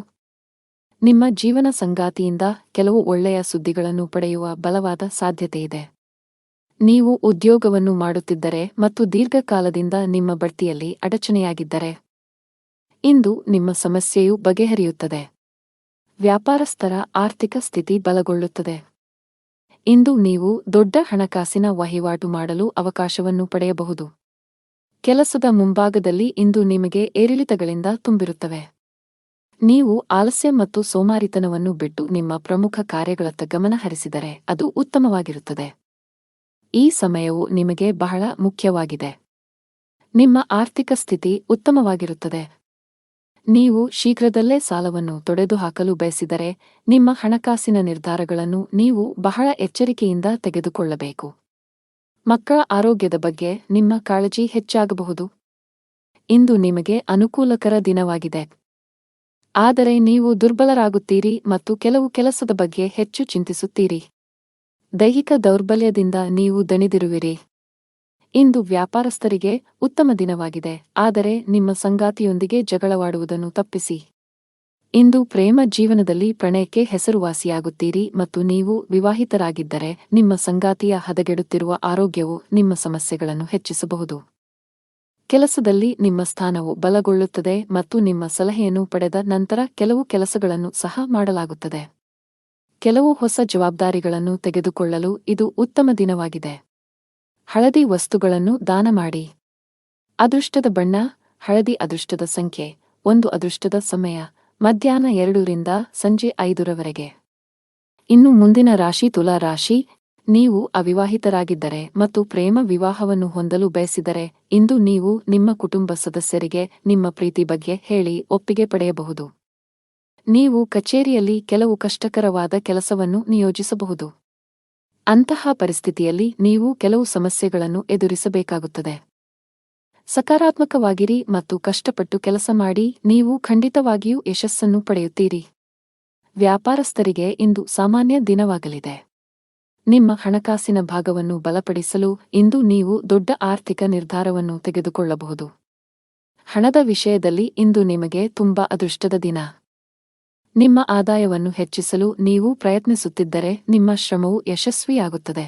ನಿಮ್ಮ ಜೀವನ ಸಂಗಾತಿಯಿಂದ ಕೆಲವು ಒಳ್ಳೆಯ ಸುದ್ದಿಗಳನ್ನು ಪಡೆಯುವ ಬಲವಾದ ಸಾಧ್ಯತೆಯಿದೆ. ನೀವು ಉದ್ಯೋಗವನ್ನು ಮಾಡುತ್ತಿದ್ದರೆ ಮತ್ತು ದೀರ್ಘಕಾಲದಿಂದ ನಿಮ್ಮ ಬಡ್ತಿಯಲ್ಲಿ ಅಡಚಣೆಯಾಗಿದ್ದರೆ ಇಂದು ನಿಮ್ಮ ಸಮಸ್ಯೆಯು ಬಗೆಹರಿಯುತ್ತದೆ. ವ್ಯಾಪಾರಸ್ಥರ ಆರ್ಥಿಕ ಸ್ಥಿತಿ ಬಲಗೊಳ್ಳುತ್ತದೆ. ಇಂದು ನೀವು ದೊಡ್ಡ ಹಣಕಾಸಿನ ವಹಿವಾಟು ಮಾಡಲು ಅವಕಾಶವನ್ನು ಪಡೆಯಬಹುದು. ಕೆಲಸದ ಮುಂಭಾಗದಲ್ಲಿ ಇಂದು ನಿಮಗೆ ಏರಿಳಿತಗಳಿಂದ ತುಂಬಿರುತ್ತವೆ. ನೀವು ಆಲಸ್ಯ ಮತ್ತು ಸೋಮಾರಿತನವನ್ನು ಬಿಟ್ಟು ನಿಮ್ಮ ಪ್ರಮುಖ ಕಾರ್ಯಗಳತ್ತ ಗಮನ ಹರಿಸಿದರೆ ಅದು ಉತ್ತಮವಾಗಿರುತ್ತದೆ. ಈ ಸಮಯವು ನಿಮಗೆ ಬಹಳ ಮುಖ್ಯವಾಗಿದೆ. ನಿಮ್ಮ ಆರ್ಥಿಕ ಸ್ಥಿತಿ ಉತ್ತಮವಾಗಿರುತ್ತದೆ. ನೀವು ಶೀಘ್ರದಲ್ಲೇ ಸಾಲವನ್ನು ತೊಡೆದುಹಾಕಲು ಬಯಸಿದರೆ ನಿಮ್ಮ ಹಣಕಾಸಿನ ನಿರ್ಧಾರಗಳನ್ನು ನೀವು ಬಹಳ ಎಚ್ಚರಿಕೆಯಿಂದ ತೆಗೆದುಕೊಳ್ಳಬೇಕು. ಮಕ್ಕಳ ಆರೋಗ್ಯದ ಬಗ್ಗೆ ನಿಮ್ಮ ಕಾಳಜಿ ಹೆಚ್ಚಾಗಬಹುದು. ಇಂದು ನಿಮಗೆ ಅನುಕೂಲಕರ ದಿನವಾಗಿದೆ. ಆದರೆ ನೀವು ದುರ್ಬಲರಾಗುತ್ತೀರಿ ಮತ್ತು ಕೆಲವು ಕೆಲಸದ ಬಗ್ಗೆ ಹೆಚ್ಚು ಚಿಂತಿಸುತ್ತೀರಿ. ದೈಹಿಕ ದೌರ್ಬಲ್ಯದಿಂದ ನೀವು ದಣಿದಿರುವಿರಿ. ಇಂದು ವ್ಯಾಪಾರಸ್ಥರಿಗೆ ಉತ್ತಮ ದಿನವಾಗಿದೆ, ಆದರೆ ನಿಮ್ಮ ಸಂಗಾತಿಯೊಂದಿಗೆ ಜಗಳವಾಡುವುದನ್ನು ತಪ್ಪಿಸಿ. ಇಂದು ಪ್ರೇಮ ಜೀವನದಲ್ಲಿ ಪ್ರಣಯಕ್ಕೆ ಹೆಸರುವಾಸಿಯಾಗುತ್ತೀರಿ ಮತ್ತು ನೀವು ವಿವಾಹಿತರಾಗಿದ್ದರೆ ನಿಮ್ಮ ಸಂಗಾತಿಯ ಹದಗೆಡುತ್ತಿರುವ ಆರೋಗ್ಯವು ನಿಮ್ಮ ಸಮಸ್ಯೆಗಳನ್ನು ಹೆಚ್ಚಿಸಬಹುದು. ಕೆಲಸದಲ್ಲಿ ನಿಮ್ಮ ಸ್ಥಾನವು ಬಲಗೊಳ್ಳುತ್ತದೆ ಮತ್ತು ನಿಮ್ಮ ಸಲಹೆಯನ್ನು ಪಡೆದ ನಂತರ ಕೆಲವು ಕೆಲಸಗಳನ್ನು ಸಹ ಮಾಡಲಾಗುತ್ತದೆ. ಕೆಲವು ಹೊಸ ಜವಾಬ್ದಾರಿಗಳನ್ನು ತೆಗೆದುಕೊಳ್ಳಲು ಇದು ಉತ್ತಮ ದಿನವಾಗಿದೆ. ಹಳದಿ ವಸ್ತುಗಳನ್ನು ದಾನ ಮಾಡಿ. ಅದೃಷ್ಟದ ಬಣ್ಣ ಹಳದಿ. ಅದೃಷ್ಟದ ಸಂಖ್ಯೆ 1. ಅದೃಷ್ಟದ ಸಮಯ ಮಧ್ಯಾಹ್ನ 2ರಿಂದ ಸಂಜೆ 5ರವರೆಗೆ. ಇನ್ನು ಮುಂದಿನ ರಾಶಿ ತುಲಾ ರಾಶಿ. ನೀವು ಅವಿವಾಹಿತರಾಗಿದ್ದರೆ ಮತ್ತು ಪ್ರೇಮ ವಿವಾಹವನ್ನು ಹೊಂದಲು ಬಯಸಿದರೆ ಇಂದು ನೀವು ನಿಮ್ಮ ಕುಟುಂಬ ಸದಸ್ಯರಿಗೆ ನಿಮ್ಮ ಪ್ರೀತಿ ಬಗ್ಗೆ ಹೇಳಿ ಒಪ್ಪಿಗೆ ಪಡೆಯಬಹುದು. ನೀವು ಕಚೇರಿಯಲ್ಲಿ ಕೆಲವು ಕಷ್ಟಕರವಾದ ಕೆಲಸವನ್ನು ನಿಯೋಜಿಸಬಹುದು. ಅಂತಹ ಪರಿಸ್ಥಿತಿಯಲ್ಲಿ ನೀವು ಕೆಲವು ಸಮಸ್ಯೆಗಳನ್ನು ಎದುರಿಸಬೇಕಾಗುತ್ತದೆ. ಸಕಾರಾತ್ಮಕವಾಗಿರಿ ಮತ್ತು ಕಷ್ಟಪಟ್ಟು ಕೆಲಸ ಮಾಡಿ, ನೀವು ಖಂಡಿತವಾಗಿಯೂ ಯಶಸ್ಸನ್ನು ಪಡೆಯುತ್ತೀರಿ. ವ್ಯಾಪಾರಸ್ಥರಿಗೆ ಇಂದು ಸಾಮಾನ್ಯ ದಿನವಾಗಲಿದೆ. ನಿಮ್ಮ ಹಣಕಾಸಿನ ಭಾಗವನ್ನು ಬಲಪಡಿಸಲು ಇಂದು ನೀವು ದೊಡ್ಡ ಆರ್ಥಿಕ ನಿರ್ಧಾರವನ್ನು ತೆಗೆದುಕೊಳ್ಳಬಹುದು. ಹಣದ ವಿಷಯದಲ್ಲಿ ಇಂದು ನಿಮಗೆ ತುಂಬಾ ಅದೃಷ್ಟದ ದಿನ. ನಿಮ್ಮ ಆದಾಯವನ್ನು ಹೆಚ್ಚಿಸಲು ನೀವು ಪ್ರಯತ್ನಿಸುತ್ತಿದ್ದರೆ ನಿಮ್ಮ ಶ್ರಮವು ಯಶಸ್ವಿಯಾಗುತ್ತದೆ.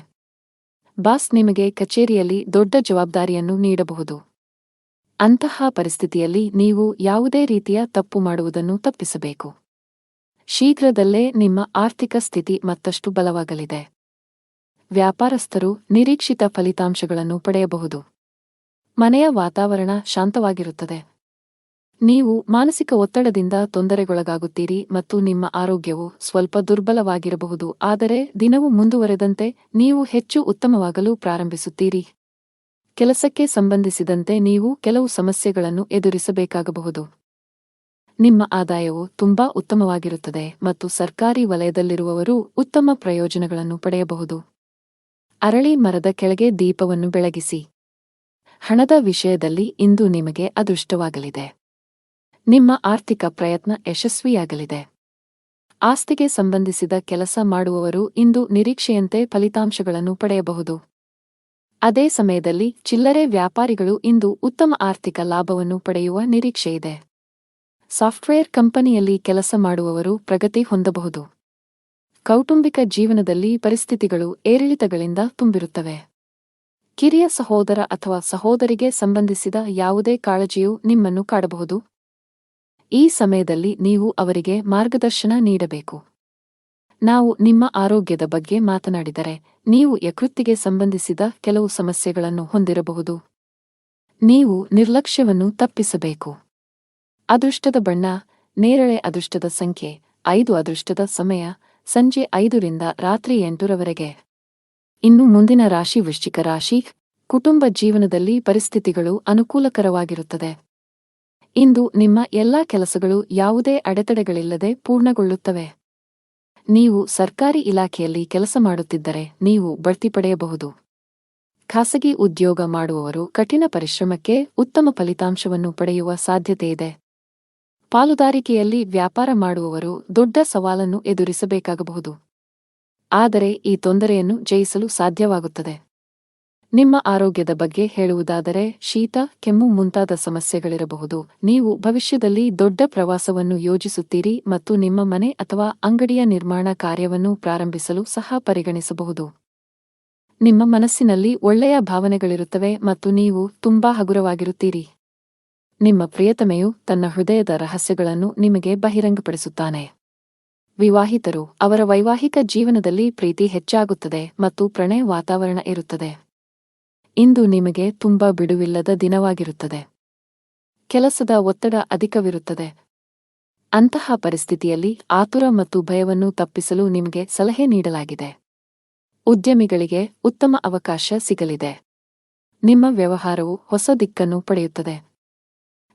ಬಾಸ್ ನಿಮಗೆ ಕಚೇರಿಯಲ್ಲಿ ದೊಡ್ಡ ಜವಾಬ್ದಾರಿಯನ್ನು ನೀಡಬಹುದು. ಅಂತಹ ಪರಿಸ್ಥಿತಿಯಲ್ಲಿ ನೀವು ಯಾವುದೇ ರೀತಿಯ ತಪ್ಪು ಮಾಡುವುದನ್ನು ತಪ್ಪಿಸಬೇಕು. ಶೀಘ್ರದಲ್ಲೇ ನಿಮ್ಮ ಆರ್ಥಿಕ ಸ್ಥಿತಿ ಮತ್ತಷ್ಟು ಬಲವಾಗಲಿದೆ. ವ್ಯಾಪಾರಸ್ಥರು ನಿರೀಕ್ಷಿತ ಫಲಿತಾಂಶಗಳನ್ನು ಪಡೆಯಬಹುದು. ಮನೆಯ ವಾತಾವರಣ ಶಾಂತವಾಗಿರುತ್ತದೆ. ನೀವು ಮಾನಸಿಕ ಒತ್ತಡದಿಂದ ತೊಂದರೆಗೊಳಗಾಗುತ್ತೀರಿ ಮತ್ತು ನಿಮ್ಮ ಆರೋಗ್ಯವು ಸ್ವಲ್ಪ ದುರ್ಬಲವಾಗಿರಬಹುದು, ಆದರೆ ದಿನವು ಮುಂದುವರೆದಂತೆ ನೀವು ಹೆಚ್ಚು ಉತ್ತಮವಾಗಲು ಪ್ರಾರಂಭಿಸುತ್ತೀರಿ. ಕೆಲಸಕ್ಕೆ ಸಂಬಂಧಿಸಿದಂತೆ ನೀವು ಕೆಲವು ಸಮಸ್ಯೆಗಳನ್ನು ಎದುರಿಸಬೇಕಾಗಬಹುದು. ನಿಮ್ಮ ಆದಾಯವು ತುಂಬಾ ಉತ್ತಮವಾಗಿರುತ್ತದೆ ಮತ್ತು ಸರ್ಕಾರಿ ವಲಯದಲ್ಲಿರುವವರು ಉತ್ತಮ ಪ್ರಯೋಜನಗಳನ್ನು ಪಡೆಯಬಹುದು. ಅರಳಿ ಮರದ ಕೆಳಗೆ ದೀಪವನ್ನು ಬೆಳಗಿಸಿ. ಹಣದ ವಿಷಯದಲ್ಲಿ ಇಂದು ನಿಮಗೆ ಅದೃಷ್ಟವಾಗಲಿದೆ. ನಿಮ್ಮ ಆರ್ಥಿಕ ಪ್ರಯತ್ನ ಯಶಸ್ವಿಯಾಗಲಿದೆ. ಆಸ್ತಿಗೆ ಸಂಬಂಧಿಸಿದ ಕೆಲಸ ಮಾಡುವವರು ಇಂದು ನಿರೀಕ್ಷೆಯಂತೆ ಫಲಿತಾಂಶಗಳನ್ನು ಪಡೆಯಬಹುದು. ಅದೇ ಸಮಯದಲ್ಲಿ ಚಿಲ್ಲರೆ ವ್ಯಾಪಾರಿಗಳು ಇಂದು ಉತ್ತಮ ಆರ್ಥಿಕ ಲಾಭವನ್ನು ಪಡೆಯುವ ನಿರೀಕ್ಷೆಯಿದೆ. ಸಾಫ್ಟ್ವೇರ್ ಕಂಪನಿಯಲ್ಲಿ ಕೆಲಸ ಮಾಡುವವರು ಪ್ರಗತಿ ಹೊಂದಬಹುದು. ಕೌಟುಂಬಿಕ ಜೀವನದಲ್ಲಿ ಪರಿಸ್ಥಿತಿಗಳು ಏರಿಳಿತಗಳಿಂದ ತುಂಬಿರುತ್ತವೆ. ಕಿರಿಯ ಸಹೋದರ ಅಥವಾ ಸಹೋದರಿಗೆ ಸಂಬಂಧಿಸಿದ ಯಾವುದೇ ಕಾಳಜಿಯು ನಿಮ್ಮನ್ನು ಕಾಡಬಹುದು. ಈ ಸಮಯದಲ್ಲಿ ನೀವು ಅವರಿಗೆ ಮಾರ್ಗದರ್ಶನ ನೀಡಬೇಕು. ನಾವು ನಿಮ್ಮ ಆರೋಗ್ಯದ ಬಗ್ಗೆ ಮಾತನಾಡಿದರೆ, ನೀವು ಯಕೃತ್ತಿಗೆ ಸಂಬಂಧಿಸಿದ ಕೆಲವು ಸಮಸ್ಯೆಗಳನ್ನು ಹೊಂದಿರಬಹುದು. ನೀವು ನಿರ್ಲಕ್ಷ್ಯವನ್ನು ತಪ್ಪಿಸಬೇಕು. ಅದೃಷ್ಟದ ಬಣ್ಣ ನೇರಳೆ. ಅದೃಷ್ಟದ ಸಂಖ್ಯೆ 5. ಅದೃಷ್ಟದ ಸಮಯ ಸಂಜೆ 5 ರಿಂದ ರಾತ್ರಿ 8 ರವರೆಗೆ. ಇನ್ನು ಮುಂದಿನ ರಾಶಿ ವೃಶ್ಚಿಕ ರಾಶಿ. ಕುಟುಂಬ ಜೀವನದಲ್ಲಿ ಪರಿಸ್ಥಿತಿಗಳು ಅನುಕೂಲಕರವಾಗಿರುತ್ತದೆ. ಇಂದು ನಿಮ್ಮ ಎಲ್ಲಾ ಕೆಲಸಗಳು ಯಾವುದೇ ಅಡೆತಡೆಗಳಿಲ್ಲದೆ ಪೂರ್ಣಗೊಳ್ಳುತ್ತವೆ. ನೀವು ಸರ್ಕಾರಿ ಇಲಾಖೆಯಲ್ಲಿ ಕೆಲಸ ಮಾಡುತ್ತಿದ್ದರೆ ನೀವು ಬಡ್ತಿ ಪಡೆಯಬಹುದು. ಖಾಸಗಿ ಉದ್ಯೋಗ ಮಾಡುವವರು ಕಠಿಣ ಪರಿಶ್ರಮಕ್ಕೆ ಉತ್ತಮ ಫಲಿತಾಂಶವನ್ನು ಪಡೆಯುವ ಸಾಧ್ಯತೆಯಿದೆ. ಪಾಲುದಾರಿಕೆಯಲ್ಲಿ ವ್ಯಾಪಾರ ಮಾಡುವವರು ದೊಡ್ಡ ಸವಾಲನ್ನು ಎದುರಿಸಬೇಕಾಗಬಹುದು. ಆದರೆ ಈ ತೊಂದರೆಯನ್ನು ಜಯಿಸಲು ಸಾಧ್ಯವಾಗುತ್ತದೆ. ನಿಮ್ಮ ಆರೋಗ್ಯದ ಬಗ್ಗೆ ಹೇಳುವುದಾದರೆ, ಶೀತ, ಕೆಮ್ಮು ಮುಂತಾದ ಸಮಸ್ಯೆಗಳಿರಬಹುದು. ನೀವು ಭವಿಷ್ಯದಲ್ಲಿ ದೊಡ್ಡ ಪ್ರವಾಸವನ್ನು ಯೋಜಿಸುತ್ತೀರಿ ಮತ್ತು ನಿಮ್ಮ ಮನೆ ಅಥವಾ ಅಂಗಡಿಯ ನಿರ್ಮಾಣ ಕಾರ್ಯವನ್ನು ಪ್ರಾರಂಭಿಸಲು ಸಹ ಪರಿಗಣಿಸಬಹುದು. ನಿಮ್ಮ ಮನಸ್ಸಿನಲ್ಲಿ ಒಳ್ಳೆಯ ಭಾವನೆಗಳಿರುತ್ತವೆ ಮತ್ತು ನೀವು ತುಂಬಾ ಹಗುರವಾಗಿರುತ್ತೀರಿ. ನಿಮ್ಮ ಪ್ರಿಯತಮೆಯು ತನ್ನ ಹೃದಯದ ರಹಸ್ಯಗಳನ್ನು ನಿಮಗೆ ಬಹಿರಂಗಪಡಿಸುತ್ತಾನೆ. ವಿವಾಹಿತರು, ಅವರ ವೈವಾಹಿಕ ಜೀವನದಲ್ಲಿ ಪ್ರೀತಿ ಹೆಚ್ಚಾಗುತ್ತದೆ ಮತ್ತು ಪ್ರಣಯ ವಾತಾವರಣ ಇರುತ್ತದೆ. ಇಂದು ನಿಮಗೆ ತುಂಬಾ ಬಿಡುವಿಲ್ಲದ ದಿನವಾಗಿರುತ್ತದೆ. ಕೆಲಸದ ಒತ್ತಡ ಅಧಿಕವಿರುತ್ತದೆ. ಅಂತಹ ಪರಿಸ್ಥಿತಿಯಲ್ಲಿ ಆತುರ ಮತ್ತು ಭಯವನ್ನು ತಪ್ಪಿಸಲು ನಿಮಗೆ ಸಲಹೆ ನೀಡಲಾಗಿದೆ. ಉದ್ಯಮಿಗಳಿಗೆ ಉತ್ತಮ ಅವಕಾಶ ಸಿಗಲಿದೆ. ನಿಮ್ಮ ವ್ಯವಹಾರವು ಹೊಸ ದಿಕ್ಕನ್ನು ಪಡೆಯುತ್ತದೆ.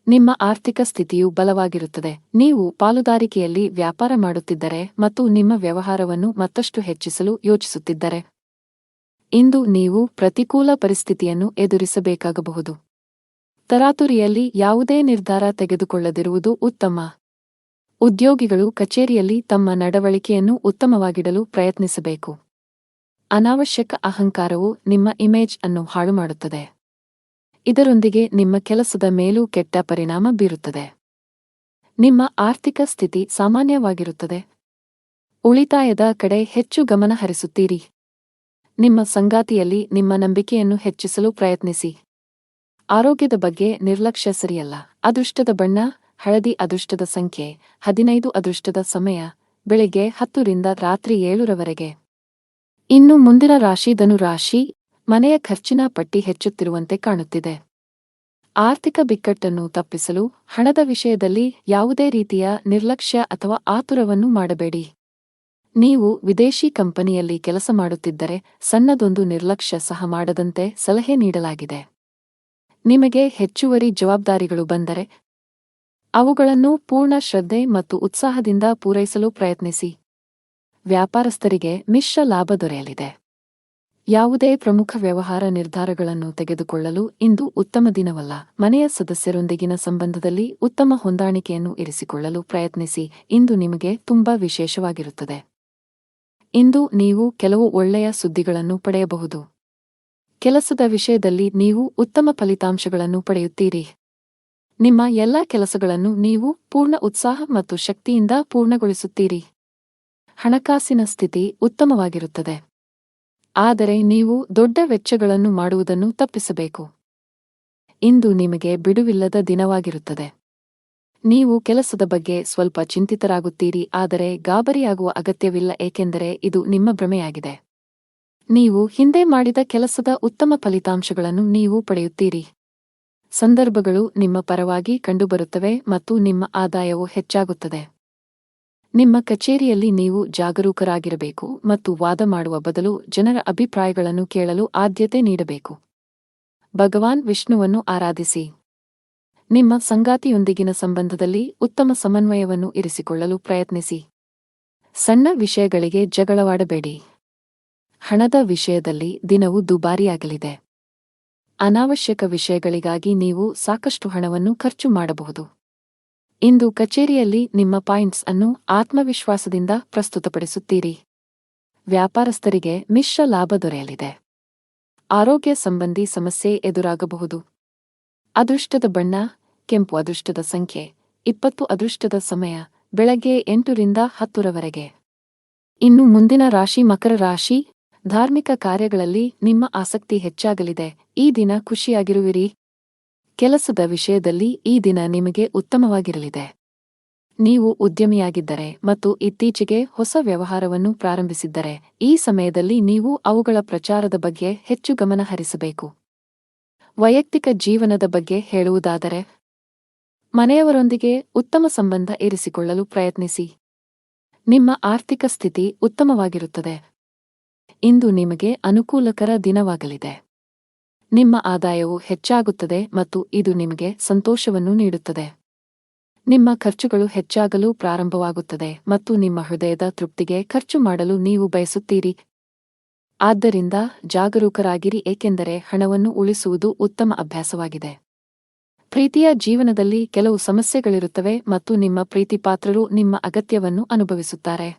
ನಿಮ್ಮ ಆರ್ಥಿಕ ಸ್ಥಿತಿಯು ಬಲವಾಗಿರುತ್ತದೆ. ನೀವು ಪಾಲುದಾರಿಕೆಯಲ್ಲಿ ವ್ಯಾಪಾರ ಮಾಡುತ್ತಿದ್ದರೆ ಮತ್ತು ನಿಮ್ಮ ವ್ಯವಹಾರವನ್ನು ಮತ್ತಷ್ಟು ಹೆಚ್ಚಿಸಲು ಯೋಚಿಸುತ್ತಿದ್ದರೆ, ಇಂದು ನೀವು ಪ್ರತಿಕೂಲ ಪರಿಸ್ಥಿತಿಯನ್ನು ಎದುರಿಸಬೇಕಾಗಬಹುದು. ತರಾತುರಿಯಲ್ಲಿ ಯಾವುದೇ ನಿರ್ಧಾರ ತೆಗೆದುಕೊಳ್ಳದಿರುವುದು ಉತ್ತಮ. ಉದ್ಯೋಗಿಗಳು ಕಚೇರಿಯಲ್ಲಿ ತಮ್ಮ ನಡವಳಿಕೆಯನ್ನು ಉತ್ತಮವಾಗಿಡಲು ಪ್ರಯತ್ನಿಸಬೇಕು. ಅನಾವಶ್ಯಕ ಅಹಂಕಾರವು ನಿಮ್ಮ ಇಮೇಜ್ ಅನ್ನು ಹಾಳುಮಾಡುತ್ತದೆ. ಇದರೊಂದಿಗೆ ನಿಮ್ಮ ಕೆಲಸದ ಮೇಲೂ ಕೆಟ್ಟ ಪರಿಣಾಮ ಬೀರುತ್ತದೆ. ನಿಮ್ಮ ಆರ್ಥಿಕ ಸ್ಥಿತಿ ಸಾಮಾನ್ಯವಾಗಿರುತ್ತದೆ. ಉಳಿತಾಯದ ಕಡೆ ಹೆಚ್ಚು ಗಮನ ಹರಿಸುತ್ತೀರಿ. ನಿಮ್ಮ ಸಂಗಾತಿಯಲ್ಲಿ ನಿಮ್ಮ ನಂಬಿಕೆಯನ್ನು ಹೆಚ್ಚಿಸಲು ಪ್ರಯತ್ನಿಸಿ. ಆರೋಗ್ಯದ ಬಗ್ಗೆ ನಿರ್ಲಕ್ಷ್ಯ ಸರಿಯಲ್ಲ. ಅದೃಷ್ಟದ ಬಣ್ಣ ಹಳದಿ. ಅದೃಷ್ಟದ ಸಂಖ್ಯೆ 15. ಅದೃಷ್ಟದ ಸಮಯ ಬೆಳಿಗ್ಗೆ 10 ರಿಂದ ರಾತ್ರಿ 7 ರವರೆಗೆ. ಇನ್ನು ಮುಂದಿನ ರಾಶಿ ಧನು ರಾಶಿ. ಮನೆಯ ಖರ್ಚಿನ ಪಟ್ಟಿ ಹೆಚ್ಚುತ್ತಿರುವಂತೆ ಕಾಣುತ್ತಿದೆ. ಆರ್ಥಿಕ ಬಿಕ್ಕಟ್ಟನ್ನು ತಪ್ಪಿಸಲು ಹಣದ ವಿಷಯದಲ್ಲಿ ಯಾವುದೇ ರೀತಿಯ ನಿರ್ಲಕ್ಷ್ಯ ಅಥವಾ ಆತುರವನ್ನು ಮಾಡಬೇಡಿ. ನೀವು ವಿದೇಶಿ ಕಂಪನಿಯಲ್ಲಿ ಕೆಲಸ ಮಾಡುತ್ತಿದ್ದರೆ ಸಣ್ಣದೊಂದು ನಿರ್ಲಕ್ಷ್ಯ ಸಹ ಮಾಡದಂತೆ ಸಲಹೆ ನೀಡಲಾಗಿದೆ. ನಿಮಗೆ ಹೆಚ್ಚುವರಿ ಜವಾಬ್ದಾರಿಗಳು ಬಂದರೆ ಅವುಗಳನ್ನು ಪೂರ್ಣ ಶ್ರದ್ಧೆ ಮತ್ತು ಉತ್ಸಾಹದಿಂದ ಪೂರೈಸಲು ಪ್ರಯತ್ನಿಸಿ. ವ್ಯಾಪಾರಸ್ಥರಿಗೆ ಮಿಶ್ರ ಲಾಭ ದೊರೆಯಲಿದೆ. ಯಾವುದೇ ಪ್ರಮುಖ ವ್ಯವಹಾರ ನಿರ್ಧಾರಗಳನ್ನು ತೆಗೆದುಕೊಳ್ಳಲು ಇಂದು ಉತ್ತಮ ದಿನವಲ್ಲ. ಮನೆಯ ಸದಸ್ಯರೊಂದಿಗಿನ ಸಂಬಂಧದಲ್ಲಿ ಉತ್ತಮ ಹೊಂದಾಣಿಕೆಯನ್ನು ಇರಿಸಿಕೊಳ್ಳಲು ಪ್ರಯತ್ನಿಸಿ. ಇಂದು ನಿಮಗೆ ತುಂಬಾ ವಿಶೇಷವಾಗಿರುತ್ತದೆ. ಇಂದು ನೀವು ಕೆಲವು ಒಳ್ಳೆಯ ಸುದ್ದಿಗಳನ್ನು ಪಡೆಯಬಹುದು. ಕೆಲಸದ ವಿಷಯದಲ್ಲಿ ನೀವು ಉತ್ತಮ ಫಲಿತಾಂಶಗಳನ್ನು ಪಡೆಯುತ್ತೀರಿ. ನಿಮ್ಮ ಎಲ್ಲಾ ಕೆಲಸಗಳನ್ನು ನೀವು ಪೂರ್ಣ ಉತ್ಸಾಹ ಮತ್ತು ಶಕ್ತಿಯಿಂದ ಪೂರ್ಣಗೊಳಿಸುತ್ತೀರಿ. ಹಣಕಾಸಿನ ಸ್ಥಿತಿ ಉತ್ತಮವಾಗಿರುತ್ತದೆ. ಆದರೆ ನೀವು ದೊಡ್ಡ ವೆಚ್ಚಗಳನ್ನು ಮಾಡುವುದನ್ನು ತಪ್ಪಿಸಬೇಕು. ಇಂದು ನಿಮಗೆ ಬಿಡುವಿಲ್ಲದ ದಿನವಾಗಿರುತ್ತದೆ. ನೀವು ಕೆಲಸದ ಬಗ್ಗೆ ಸ್ವಲ್ಪ ಚಿಂತಿತರಾಗುತ್ತೀರಿ, ಆದರೆ ಗಾಬರಿಯಾಗುವ ಅಗತ್ಯವಿಲ್ಲ, ಏಕೆಂದರೆ ಇದು ನಿಮ್ಮ ಭ್ರಮೆಯಾಗಿದೆ. ನೀವು ಹಿಂದೆ ಮಾಡಿದ ಕೆಲಸದ ಉತ್ತಮ ಫಲಿತಾಂಶಗಳನ್ನು ನೀವು ಪಡೆಯುತ್ತೀರಿ. ಸಂದರ್ಭಗಳು ನಿಮ್ಮ ಪರವಾಗಿ ಕಂಡುಬರುತ್ತವೆ ಮತ್ತು ನಿಮ್ಮ ಆದಾಯವು ಹೆಚ್ಚಾಗುತ್ತದೆ. ನಿಮ್ಮ ಕಚೇರಿಯಲ್ಲಿ ನೀವು ಜಾಗರೂಕರಾಗಿರಬೇಕು ಮತ್ತು ವಾದ ಮಾಡುವ ಬದಲು ಜನರ ಅಭಿಪ್ರಾಯಗಳನ್ನು ಕೇಳಲು ಆದ್ಯತೆ ನೀಡಬೇಕು. ಭಗವಾನ್ ವಿಷ್ಣುವನ್ನು ಆರಾಧಿಸಿ. ನಿಮ್ಮ ಸಂಗಾತಿಯೊಂದಿಗಿನ ಸಂಬಂಧದಲ್ಲಿ ಉತ್ತಮ ಸಮನ್ವಯವನ್ನು ಇರಿಸಿಕೊಳ್ಳಲು ಪ್ರಯತ್ನಿಸಿ. ಸಣ್ಣ ವಿಷಯಗಳಿಗೆ ಜಗಳವಾಡಬೇಡಿ. ಹಣದ ವಿಷಯದಲ್ಲಿ ದಿನವು ದುಬಾರಿಯಾಗಲಿದೆ. ಅನಾವಶ್ಯಕ ವಿಷಯಗಳಿಗಾಗಿ ನೀವು ಸಾಕಷ್ಟು ಹಣವನ್ನು ಖರ್ಚು ಮಾಡಬಹುದು. ಇಂದು ಕಚೇರಿಯಲ್ಲಿ ನಿಮ್ಮ ಪಾಯಿಂಟ್ಸ್ ಅನ್ನು ಆತ್ಮವಿಶ್ವಾಸದಿಂದ ಪ್ರಸ್ತುತಪಡಿಸುತ್ತೀರಿ. ವ್ಯಾಪಾರಸ್ಥರಿಗೆ ಮಿಶ್ರ ಲಾಭ ದೊರೆಯಲಿದೆ. ಆರೋಗ್ಯ ಸಂಬಂಧಿ ಸಮಸ್ಯೆ ಎದುರಾಗಬಹುದು. ಅದೃಷ್ಟದ ಬಣ್ಣ ಕೆಂಪು. ಅದೃಷ್ಟದ ಸಂಖ್ಯೆ 20. ಅದೃಷ್ಟದ ಸಮಯ ಬೆಳಗ್ಗೆ 8 ರಿಂದ 10 ರವರೆಗೆ. ಇನ್ನು ಮುಂದಿನ ರಾಶಿ ಮಕರ ರಾಶಿ. ಧಾರ್ಮಿಕ ಕಾರ್ಯಗಳಲ್ಲಿ ನಿಮ್ಮ ಆಸಕ್ತಿ ಹೆಚ್ಚಾಗಲಿದೆ. ಈ ದಿನ ಖುಷಿಯಾಗಿರುವಿರಿ. ಕೆಲಸದ ವಿಷಯದಲ್ಲಿ ಈ ದಿನ ನಿಮಗೆ ಉತ್ತಮವಾಗಿರಲಿದೆ. ನೀವು ಉದ್ಯಮಿಯಾಗಿದ್ದರೆ ಮತ್ತು ಇತ್ತೀಚೆಗೆ ಹೊಸ ವ್ಯವಹಾರವನ್ನು ಪ್ರಾರಂಭಿಸಿದ್ದರೆ ಈ ಸಮಯದಲ್ಲಿ ನೀವು ಅವುಗಳ ಪ್ರಚಾರದ ಬಗ್ಗೆ ಹೆಚ್ಚು ಗಮನ ಹರಿಸಬೇಕು. ವೈಯಕ್ತಿಕ ಜೀವನದ ಬಗ್ಗೆ ಹೇಳುವುದಾದರೆ, ಮನೆಯವರೊಂದಿಗೆ ಉತ್ತಮ ಸಂಬಂಧ ಇರಿಸಿಕೊಳ್ಳಲು ಪ್ರಯತ್ನಿಸಿ. ನಿಮ್ಮ ಆರ್ಥಿಕ ಸ್ಥಿತಿ ಉತ್ತಮವಾಗಿರುತ್ತದೆ. ಇಂದು ನಿಮಗೆ ಅನುಕೂಲಕರ ದಿನವಾಗಲಿದೆ. ನಿಮ್ಮ ಆದಾಯವು ಹೆಚ್ಚಾಗುತ್ತದೆ ಮತ್ತು ಇದು ನಿಮಗೆ ಸಂತೋಷವನ್ನು ನೀಡುತ್ತದೆ. ನಿಮ್ಮ ಖರ್ಚುಗಳು ಹೆಚ್ಚಾಗಲು ಪ್ರಾರಂಭವಾಗುತ್ತದೆ ಮತ್ತು ನಿಮ್ಮ ಹೃದಯದ ತೃಪ್ತಿಗೆ ಖರ್ಚು ಮಾಡಲು ನೀವು ಬಯಸುತ್ತೀರಿ. ಆದ್ದರಿಂದ ಜಾಗರೂಕರಾಗಿರಿ, ಏಕೆಂದರೆ ಹಣವನ್ನು ಉಳಿಸುವುದು ಉತ್ತಮ ಅಭ್ಯಾಸವಾಗಿದೆ. ಪ್ರೀತಿಯ ಜೀವನದಲ್ಲಿ ಕೆಲವು ಸಮಸ್ಯೆಗಳಿರುತ್ತವೆ ಮತ್ತು ನಿಮ್ಮ ಪ್ರೀತಿಪಾತ್ರರು ನಿಮ್ಮ ಅಗತ್ಯವನ್ನು ಅನುಭವಿಸುತ್ತಾರೆ.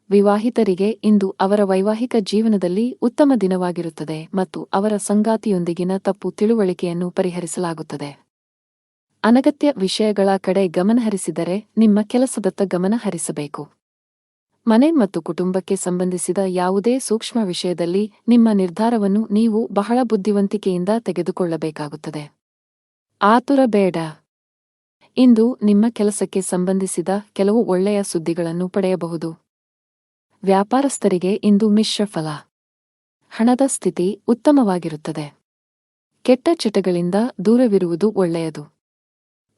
ವಿವಾಹಿತರಿಗೆ ಇಂದು ಅವರ ವೈವಾಹಿಕ ಜೀವನದಲ್ಲಿ ಉತ್ತಮ ದಿನವಾಗಿರುತ್ತದೆ ಮತ್ತು ಅವರ ಸಂಗಾತಿಯೊಂದಿಗಿನ ತಪ್ಪು ತಿಳುವಳಿಕೆಯನ್ನು ಪರಿಹರಿಸಲಾಗುತ್ತದೆ. ಅನಗತ್ಯ ವಿಷಯಗಳ ಕಡೆ ಗಮನಹರಿಸಿದರೆ ನಿಮ್ಮ ಕೆಲಸದತ್ತ ಗಮನ ಹರಿಸಬೇಕು. ಮನೆ ಮತ್ತು ಕುಟುಂಬಕ್ಕೆ ಸಂಬಂಧಿಸಿದ ಯಾವುದೇ ಸೂಕ್ಷ್ಮ ವಿಷಯದಲ್ಲಿ ನಿಮ್ಮ ನಿರ್ಧಾರವನ್ನು ನೀವು ಬಹಳ ಬುದ್ಧಿವಂತಿಕೆಯಿಂದ ತೆಗೆದುಕೊಳ್ಳಬೇಕಾಗುತ್ತದೆ. ಆತುರ ಬೇಡ. ಇಂದು ನಿಮ್ಮ ಕೆಲಸಕ್ಕೆ ಸಂಬಂಧಿಸಿದ ಕೆಲವು ಒಳ್ಳೆಯ ಸುದ್ದಿಗಳನ್ನು ಪಡೆಯಬಹುದು. ವ್ಯಾಪಾರಸ್ಥರಿಗೆ ಇಂದು ಮಿಶ್ರ ಫಲ. ಹಣದ ಸ್ಥಿತಿ ಉತ್ತಮವಾಗಿರುತ್ತದೆ. ಕೆಟ್ಟ ಚಟಗಳಿಂದ ದೂರವಿರುವುದು ಒಳ್ಳೆಯದು.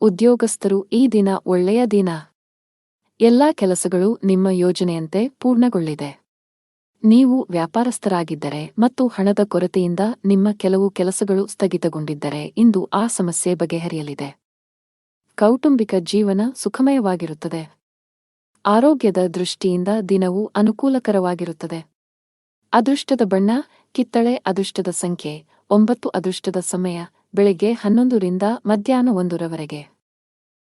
ಉದ್ಯೋಗಸ್ಥರು ಈ ದಿನ ಒಳ್ಳೆಯ ದಿನ. ಎಲ್ಲಾ ಕೆಲಸಗಳು ನಿಮ್ಮ ಯೋಜನೆಯಂತೆ ಪೂರ್ಣಗೊಳ್ಳಿದೆ. ನೀವು ವ್ಯಾಪಾರಸ್ಥರಾಗಿದ್ದರೆ ಮತ್ತು ಹಣದ ಕೊರತೆಯಿಂದ ನಿಮ್ಮ ಕೆಲವು ಕೆಲಸಗಳು ಸ್ಥಗಿತಗೊಂಡಿದ್ದರೆ ಇಂದು ಆ ಸಮಸ್ಯೆ ಬಗೆಹರಿಯಲಿದೆ. ಕೌಟುಂಬಿಕ ಜೀವನ ಸುಖಮಯವಾಗಿರುತ್ತದೆ. ಆರೋಗ್ಯದ ದೃಷ್ಟಿಯಿಂದ ದಿನವು ಅನುಕೂಲಕರವಾಗಿರುತ್ತದೆ. ಅದೃಷ್ಟದ ಬಣ್ಣ ಕಿತ್ತಳೆ. ಅದೃಷ್ಟದ ಸಂಖ್ಯೆ 9. ಅದೃಷ್ಟದ ಸಮಯ ಬೆಳಿಗ್ಗೆ 11 ರಿಂದ ಮಧ್ಯಾಹ್ನ 1 ರವರೆಗೆ.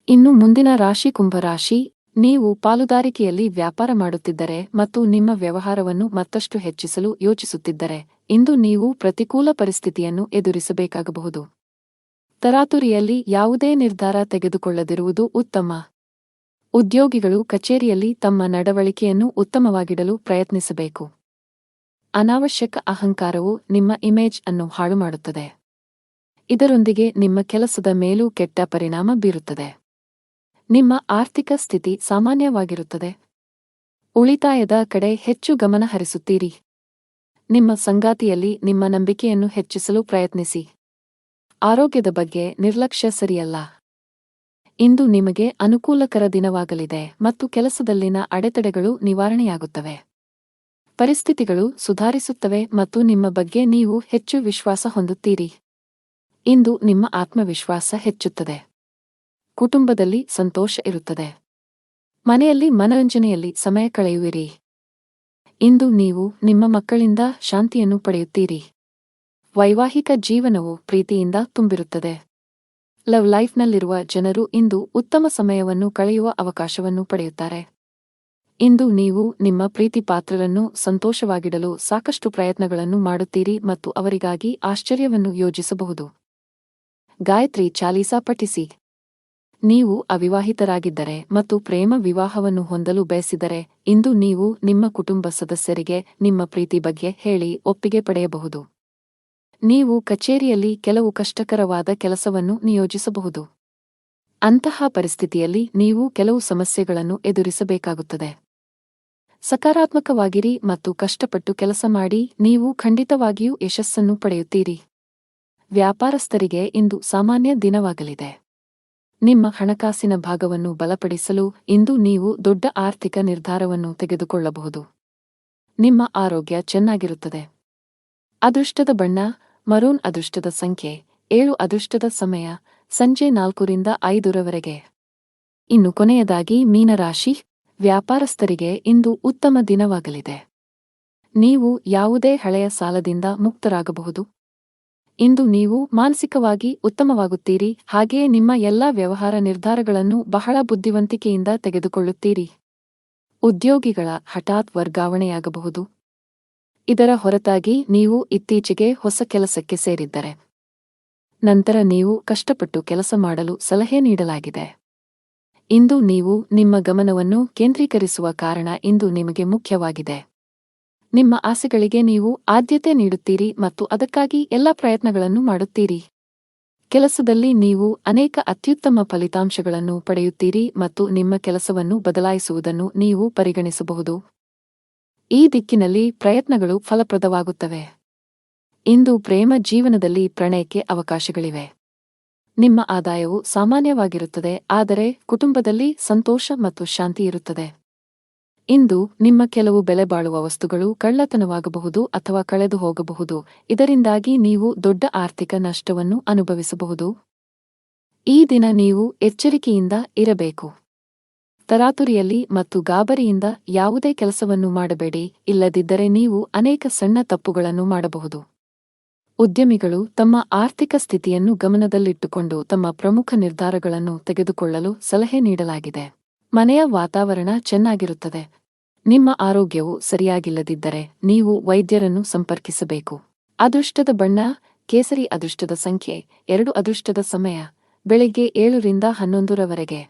ಇನ್ನು ಮುಂದಿನ ರಾಶಿ ಕುಂಭರಾಶಿ. ನೀವು ಪಾಲುದಾರಿಕೆಯಲ್ಲಿ ವ್ಯಾಪಾರ ಮಾಡುತ್ತಿದ್ದರೆ ಮತ್ತು ನಿಮ್ಮ ವ್ಯವಹಾರವನ್ನು ಮತ್ತಷ್ಟು ಹೆಚ್ಚಿಸಲು ಯೋಚಿಸುತ್ತಿದ್ದರೆ ಇಂದು ನೀವು ಪ್ರತಿಕೂಲ ಪರಿಸ್ಥಿತಿಯನ್ನು ಎದುರಿಸಬೇಕಾಗಬಹುದು. ತರಾತುರಿಯಲ್ಲಿ ಯಾವುದೇ ನಿರ್ಧಾರ ತೆಗೆದುಕೊಳ್ಳದಿರುವುದು ಉತ್ತಮ. ಉದ್ಯೋಗಿಗಳು ಕಚೇರಿಯಲ್ಲಿ ತಮ್ಮ ನಡವಳಿಕೆಯನ್ನು ಉತ್ತಮವಾಗಿಡಲು ಪ್ರಯತ್ನಿಸಬೇಕು. ಅನಾವಶ್ಯಕ ಅಹಂಕಾರವು ನಿಮ್ಮ ಇಮೇಜ್ ಅನ್ನು ಹಾಳುಮಾಡುತ್ತದೆ. ಇದರೊಂದಿಗೆ ನಿಮ್ಮ ಕೆಲಸದ ಮೇಲೂ ಕೆಟ್ಟ ಪರಿಣಾಮ ಬೀರುತ್ತದೆ. ನಿಮ್ಮ ಆರ್ಥಿಕ ಸ್ಥಿತಿ ಸಾಮಾನ್ಯವಾಗಿರುತ್ತದೆ. ಉಳಿತಾಯದ ಕಡೆ ಹೆಚ್ಚು ಗಮನ ಹರಿಸುತ್ತೀರಿ. ನಿಮ್ಮ ಸಂಗಾತಿಯಲ್ಲಿ ನಿಮ್ಮ ನಂಬಿಕೆಯನ್ನು ಹೆಚ್ಚಿಸಲು ಪ್ರಯತ್ನಿಸಿ. ಆರೋಗ್ಯದ ಬಗ್ಗೆ ನಿರ್ಲಕ್ಷ್ಯ ಸರಿಯಲ್ಲ. ಇಂದು ನಿಮಗೆ ಅನುಕೂಲಕರ ದಿನವಾಗಲಿದೆ ಮತ್ತು ಕೆಲಸದಲ್ಲಿನ ಅಡೆತಡೆಗಳು ನಿವಾರಣೆಯಾಗುತ್ತವೆ. ಪರಿಸ್ಥಿತಿಗಳು ಸುಧಾರಿಸುತ್ತವೆ ಮತ್ತು ನಿಮ್ಮ ಬಗ್ಗೆ ನೀವು ಹೆಚ್ಚು ವಿಶ್ವಾಸ ಹೊಂದುತ್ತೀರಿ. ಇಂದು ನಿಮ್ಮ ಆತ್ಮವಿಶ್ವಾಸ ಹೆಚ್ಚುತ್ತದೆ. ಕುಟುಂಬದಲ್ಲಿ ಸಂತೋಷ ಇರುತ್ತದೆ. ಮನೆಯಲ್ಲಿ ಮನರಂಜನೆಯಲ್ಲಿ ಸಮಯ ಕಳೆಯುವಿರಿ. ಇಂದು ನೀವು ನಿಮ್ಮ ಮಕ್ಕಳಿಂದ ಶಾಂತಿಯನ್ನು ಪಡೆಯುತ್ತೀರಿ. ವೈವಾಹಿಕ ಜೀವನವು ಪ್ರೀತಿಯಿಂದ ತುಂಬಿರುತ್ತದೆ. ಲವ್ ಲೈಫ್ನಲ್ಲಿರುವ ಜನರು ಇಂದು ಉತ್ತಮ ಸಮಯವನ್ನು ಕಳೆಯುವ ಅವಕಾಶವನ್ನು ಪಡೆಯುತ್ತಾರೆ. ಇಂದು ನೀವು ನಿಮ್ಮ ಪ್ರೀತಿಪಾತ್ರರನ್ನು ಸಂತೋಷವಾಗಿಡಲು ಸಾಕಷ್ಟು ಪ್ರಯತ್ನಗಳನ್ನು ಮಾಡುತ್ತೀರಿ ಮತ್ತು ಅವರಿಗಾಗಿ ಆಶ್ಚರ್ಯವನ್ನು ಯೋಜಿಸಬಹುದು. ಗಾಯತ್ರಿ ಚಾಲೀಸಾ ಪಠಿಸಿ. ನೀವು ಅವಿವಾಹಿತರಾಗಿದ್ದರೆ ಮತ್ತು ಪ್ರೇಮ ವಿವಾಹವನ್ನು ಹೊಂದಲು ಬಯಸಿದರೆ ಇಂದು ನೀವು ನಿಮ್ಮ ಕುಟುಂಬ ಸದಸ್ಯರಿಗೆ ನಿಮ್ಮ ಪ್ರೀತಿ ಬಗ್ಗೆ ಹೇಳಿ ಒಪ್ಪಿಗೆ ಪಡೆಯಬಹುದು. ನೀವು ಕಚೇರಿಯಲ್ಲಿ ಕೆಲವು ಕಷ್ಟಕರವಾದ ಕೆಲಸವನ್ನು ನಿಯೋಜಿಸಬಹುದು. ಅಂತಹ ಪರಿಸ್ಥಿತಿಯಲ್ಲಿ ನೀವು ಕೆಲವು ಸಮಸ್ಯೆಗಳನ್ನು ಎದುರಿಸಬೇಕಾಗುತ್ತದೆ. ಸಕಾರಾತ್ಮಕವಾಗಿರಿ ಮತ್ತು ಕಷ್ಟಪಟ್ಟು ಕೆಲಸ ಮಾಡಿ, ನೀವು ಖಂಡಿತವಾಗಿಯೂ ಯಶಸ್ಸನ್ನು ಪಡೆಯುತ್ತೀರಿ. ವ್ಯಾಪಾರಸ್ಥರಿಗೆ ಇಂದು ಸಾಮಾನ್ಯ ದಿನವಾಗಲಿದೆ. ನಿಮ್ಮ ಹಣಕಾಸಿನ ಭಾಗವನ್ನು ಬಲಪಡಿಸಲು ಇಂದು ನೀವು ದೊಡ್ಡ ಆರ್ಥಿಕ ನಿರ್ಧಾರವನ್ನು ತೆಗೆದುಕೊಳ್ಳಬಹುದು. ನಿಮ್ಮ ಆರೋಗ್ಯ ಚೆನ್ನಾಗಿರುತ್ತದೆ. ಅದೃಷ್ಟದ ಬಣ್ಣ ಮರೂನ್. ಅದೃಷ್ಟದ ಸಂಖ್ಯೆ 7. ಅದೃಷ್ಟದ ಸಮಯ ಸಂಜೆ 4 ರಿಂದ 5 ರವರೆಗೆ. ಇನ್ನು ಕೊನೆಯದಾಗಿ ಮೀನರಾಶಿ. ವ್ಯಾಪಾರಸ್ಥರಿಗೆ ಇಂದು ಉತ್ತಮ ದಿನವಾಗಲಿದೆ. ನೀವು ಯಾವುದೇ ಹಳೆಯ ಸಾಲದಿಂದ ಮುಕ್ತರಾಗಬಹುದು. ಇಂದು ನೀವು ಮಾನಸಿಕವಾಗಿ ಉತ್ತಮವಾಗುತ್ತೀರಿ, ಹಾಗೆಯೇ ನಿಮ್ಮ ಎಲ್ಲಾ ವ್ಯವಹಾರ ನಿರ್ಧಾರಗಳನ್ನು ಬಹಳ ಬುದ್ಧಿವಂತಿಕೆಯಿಂದ ತೆಗೆದುಕೊಳ್ಳುತ್ತೀರಿ. ಉದ್ಯೋಗಿಗಳ ಹಠಾತ್ ವರ್ಗಾವಣೆಯಾಗಬಹುದು. ಇದರ ಹೊರತಾಗಿ ನೀವು ಇತ್ತೀಚೆಗೆ ಹೊಸ ಕೆಲಸಕ್ಕೆ ಸೇರಿದ್ದರೆ ನಂತರ ನೀವು ಕಷ್ಟಪಟ್ಟು ಕೆಲಸ ಮಾಡಲು ಸಲಹೆ ನೀಡಲಾಗಿದೆ. ಇಂದು ನೀವು ನಿಮ್ಮ ಗಮನವನ್ನು ಕೇಂದ್ರೀಕರಿಸುವ ಕಾರಣ ಇಂದು ನಿಮಗೆ ಮುಖ್ಯವಾಗಿದೆ. ನಿಮ್ಮ ಆಸೆಗಳಿಗೆ ನೀವು ಆದ್ಯತೆ ನೀಡುತ್ತೀರಿ ಮತ್ತು ಅದಕ್ಕಾಗಿ ಎಲ್ಲ ಪ್ರಯತ್ನಗಳನ್ನು ಮಾಡುತ್ತೀರಿ. ಕೆಲಸದಲ್ಲಿ ನೀವು ಅನೇಕ ಅತ್ಯುತ್ತಮ ಫಲಿತಾಂಶಗಳನ್ನು ಪಡೆಯುತ್ತೀರಿ ಮತ್ತು ನಿಮ್ಮ ಕೆಲಸವನ್ನು ಬದಲಾಯಿಸುವುದನ್ನು ನೀವು ಪರಿಗಣಿಸಬಹುದು. ಈ ದಿಕ್ಕಿನಲ್ಲಿ ಪ್ರಯತ್ನಗಳು ಫಲಪ್ರದವಾಗುತ್ತವೆ. ಇಂದು ಪ್ರೇಮ ಜೀವನದಲ್ಲಿ ಪ್ರಣಯಕ್ಕೆ ಅವಕಾಶಗಳಿವೆ. ನಿಮ್ಮ ಆದಾಯವು ಸಾಮಾನ್ಯವಾಗಿರುತ್ತದೆ, ಆದರೆ ಕುಟುಂಬದಲ್ಲಿ ಸಂತೋಷ ಮತ್ತು ಶಾಂತಿ ಇರುತ್ತದೆ. ಇಂದು ನಿಮ್ಮ ಕೆಲವು ಬೆಲೆಬಾಳುವ ವಸ್ತುಗಳು ಕಳ್ಳತನವಾಗಬಹುದು ಅಥವಾ ಕಳೆದು ಹೋಗಬಹುದು, ಇದರಿಂದಾಗಿ ನೀವು ದೊಡ್ಡ ಆರ್ಥಿಕ ನಷ್ಟವನ್ನು ಅನುಭವಿಸಬಹುದು. ಈ ದಿನ ನೀವು ಎಚ್ಚರಿಕೆಯಿಂದ ಇರಬೇಕು. ತರಾತುರಿಯಲ್ಲಿ ಮತ್ತು ಗಾಬರಿಯಿಂದ ಯಾವುದೇ ಕೆಲಸವನ್ನು ಮಾಡಬೇಡಿ, ಇಲ್ಲದಿದ್ದರೆ ನೀವು ಅನೇಕ ಸಣ್ಣ ತಪ್ಪುಗಳನ್ನು ಮಾಡಬಹುದು. ಉದ್ಯಮಿಗಳು ತಮ್ಮ ಆರ್ಥಿಕ ಸ್ಥಿತಿಯನ್ನು ಗಮನದಲ್ಲಿಟ್ಟುಕೊಂಡು ತಮ್ಮ ಪ್ರಮುಖ ನಿರ್ಧಾರಗಳನ್ನು ತೆಗೆದುಕೊಳ್ಳಲು ಸಲಹೆ ನೀಡಲಾಗಿದೆ. ಮನೆಯ ವಾತಾವರಣ ಚೆನ್ನಾಗಿರುತ್ತದೆ. ನಿಮ್ಮ ಆರೋಗ್ಯವು ಸರಿಯಾಗಿಲ್ಲದಿದ್ದರೆ ನೀವು ವೈದ್ಯರನ್ನು ಸಂಪರ್ಕಿಸಬೇಕು. ಅದೃಷ್ಟದ ಬಣ್ಣ ಕೇಸರಿ. ಅದೃಷ್ಟದ ಸಂಖ್ಯೆ 2. ಅದೃಷ್ಟದ ಸಮಯ ಬೆಳಗ್ಗೆ 7 ರಿಂದ 11 ರವರೆಗೆ.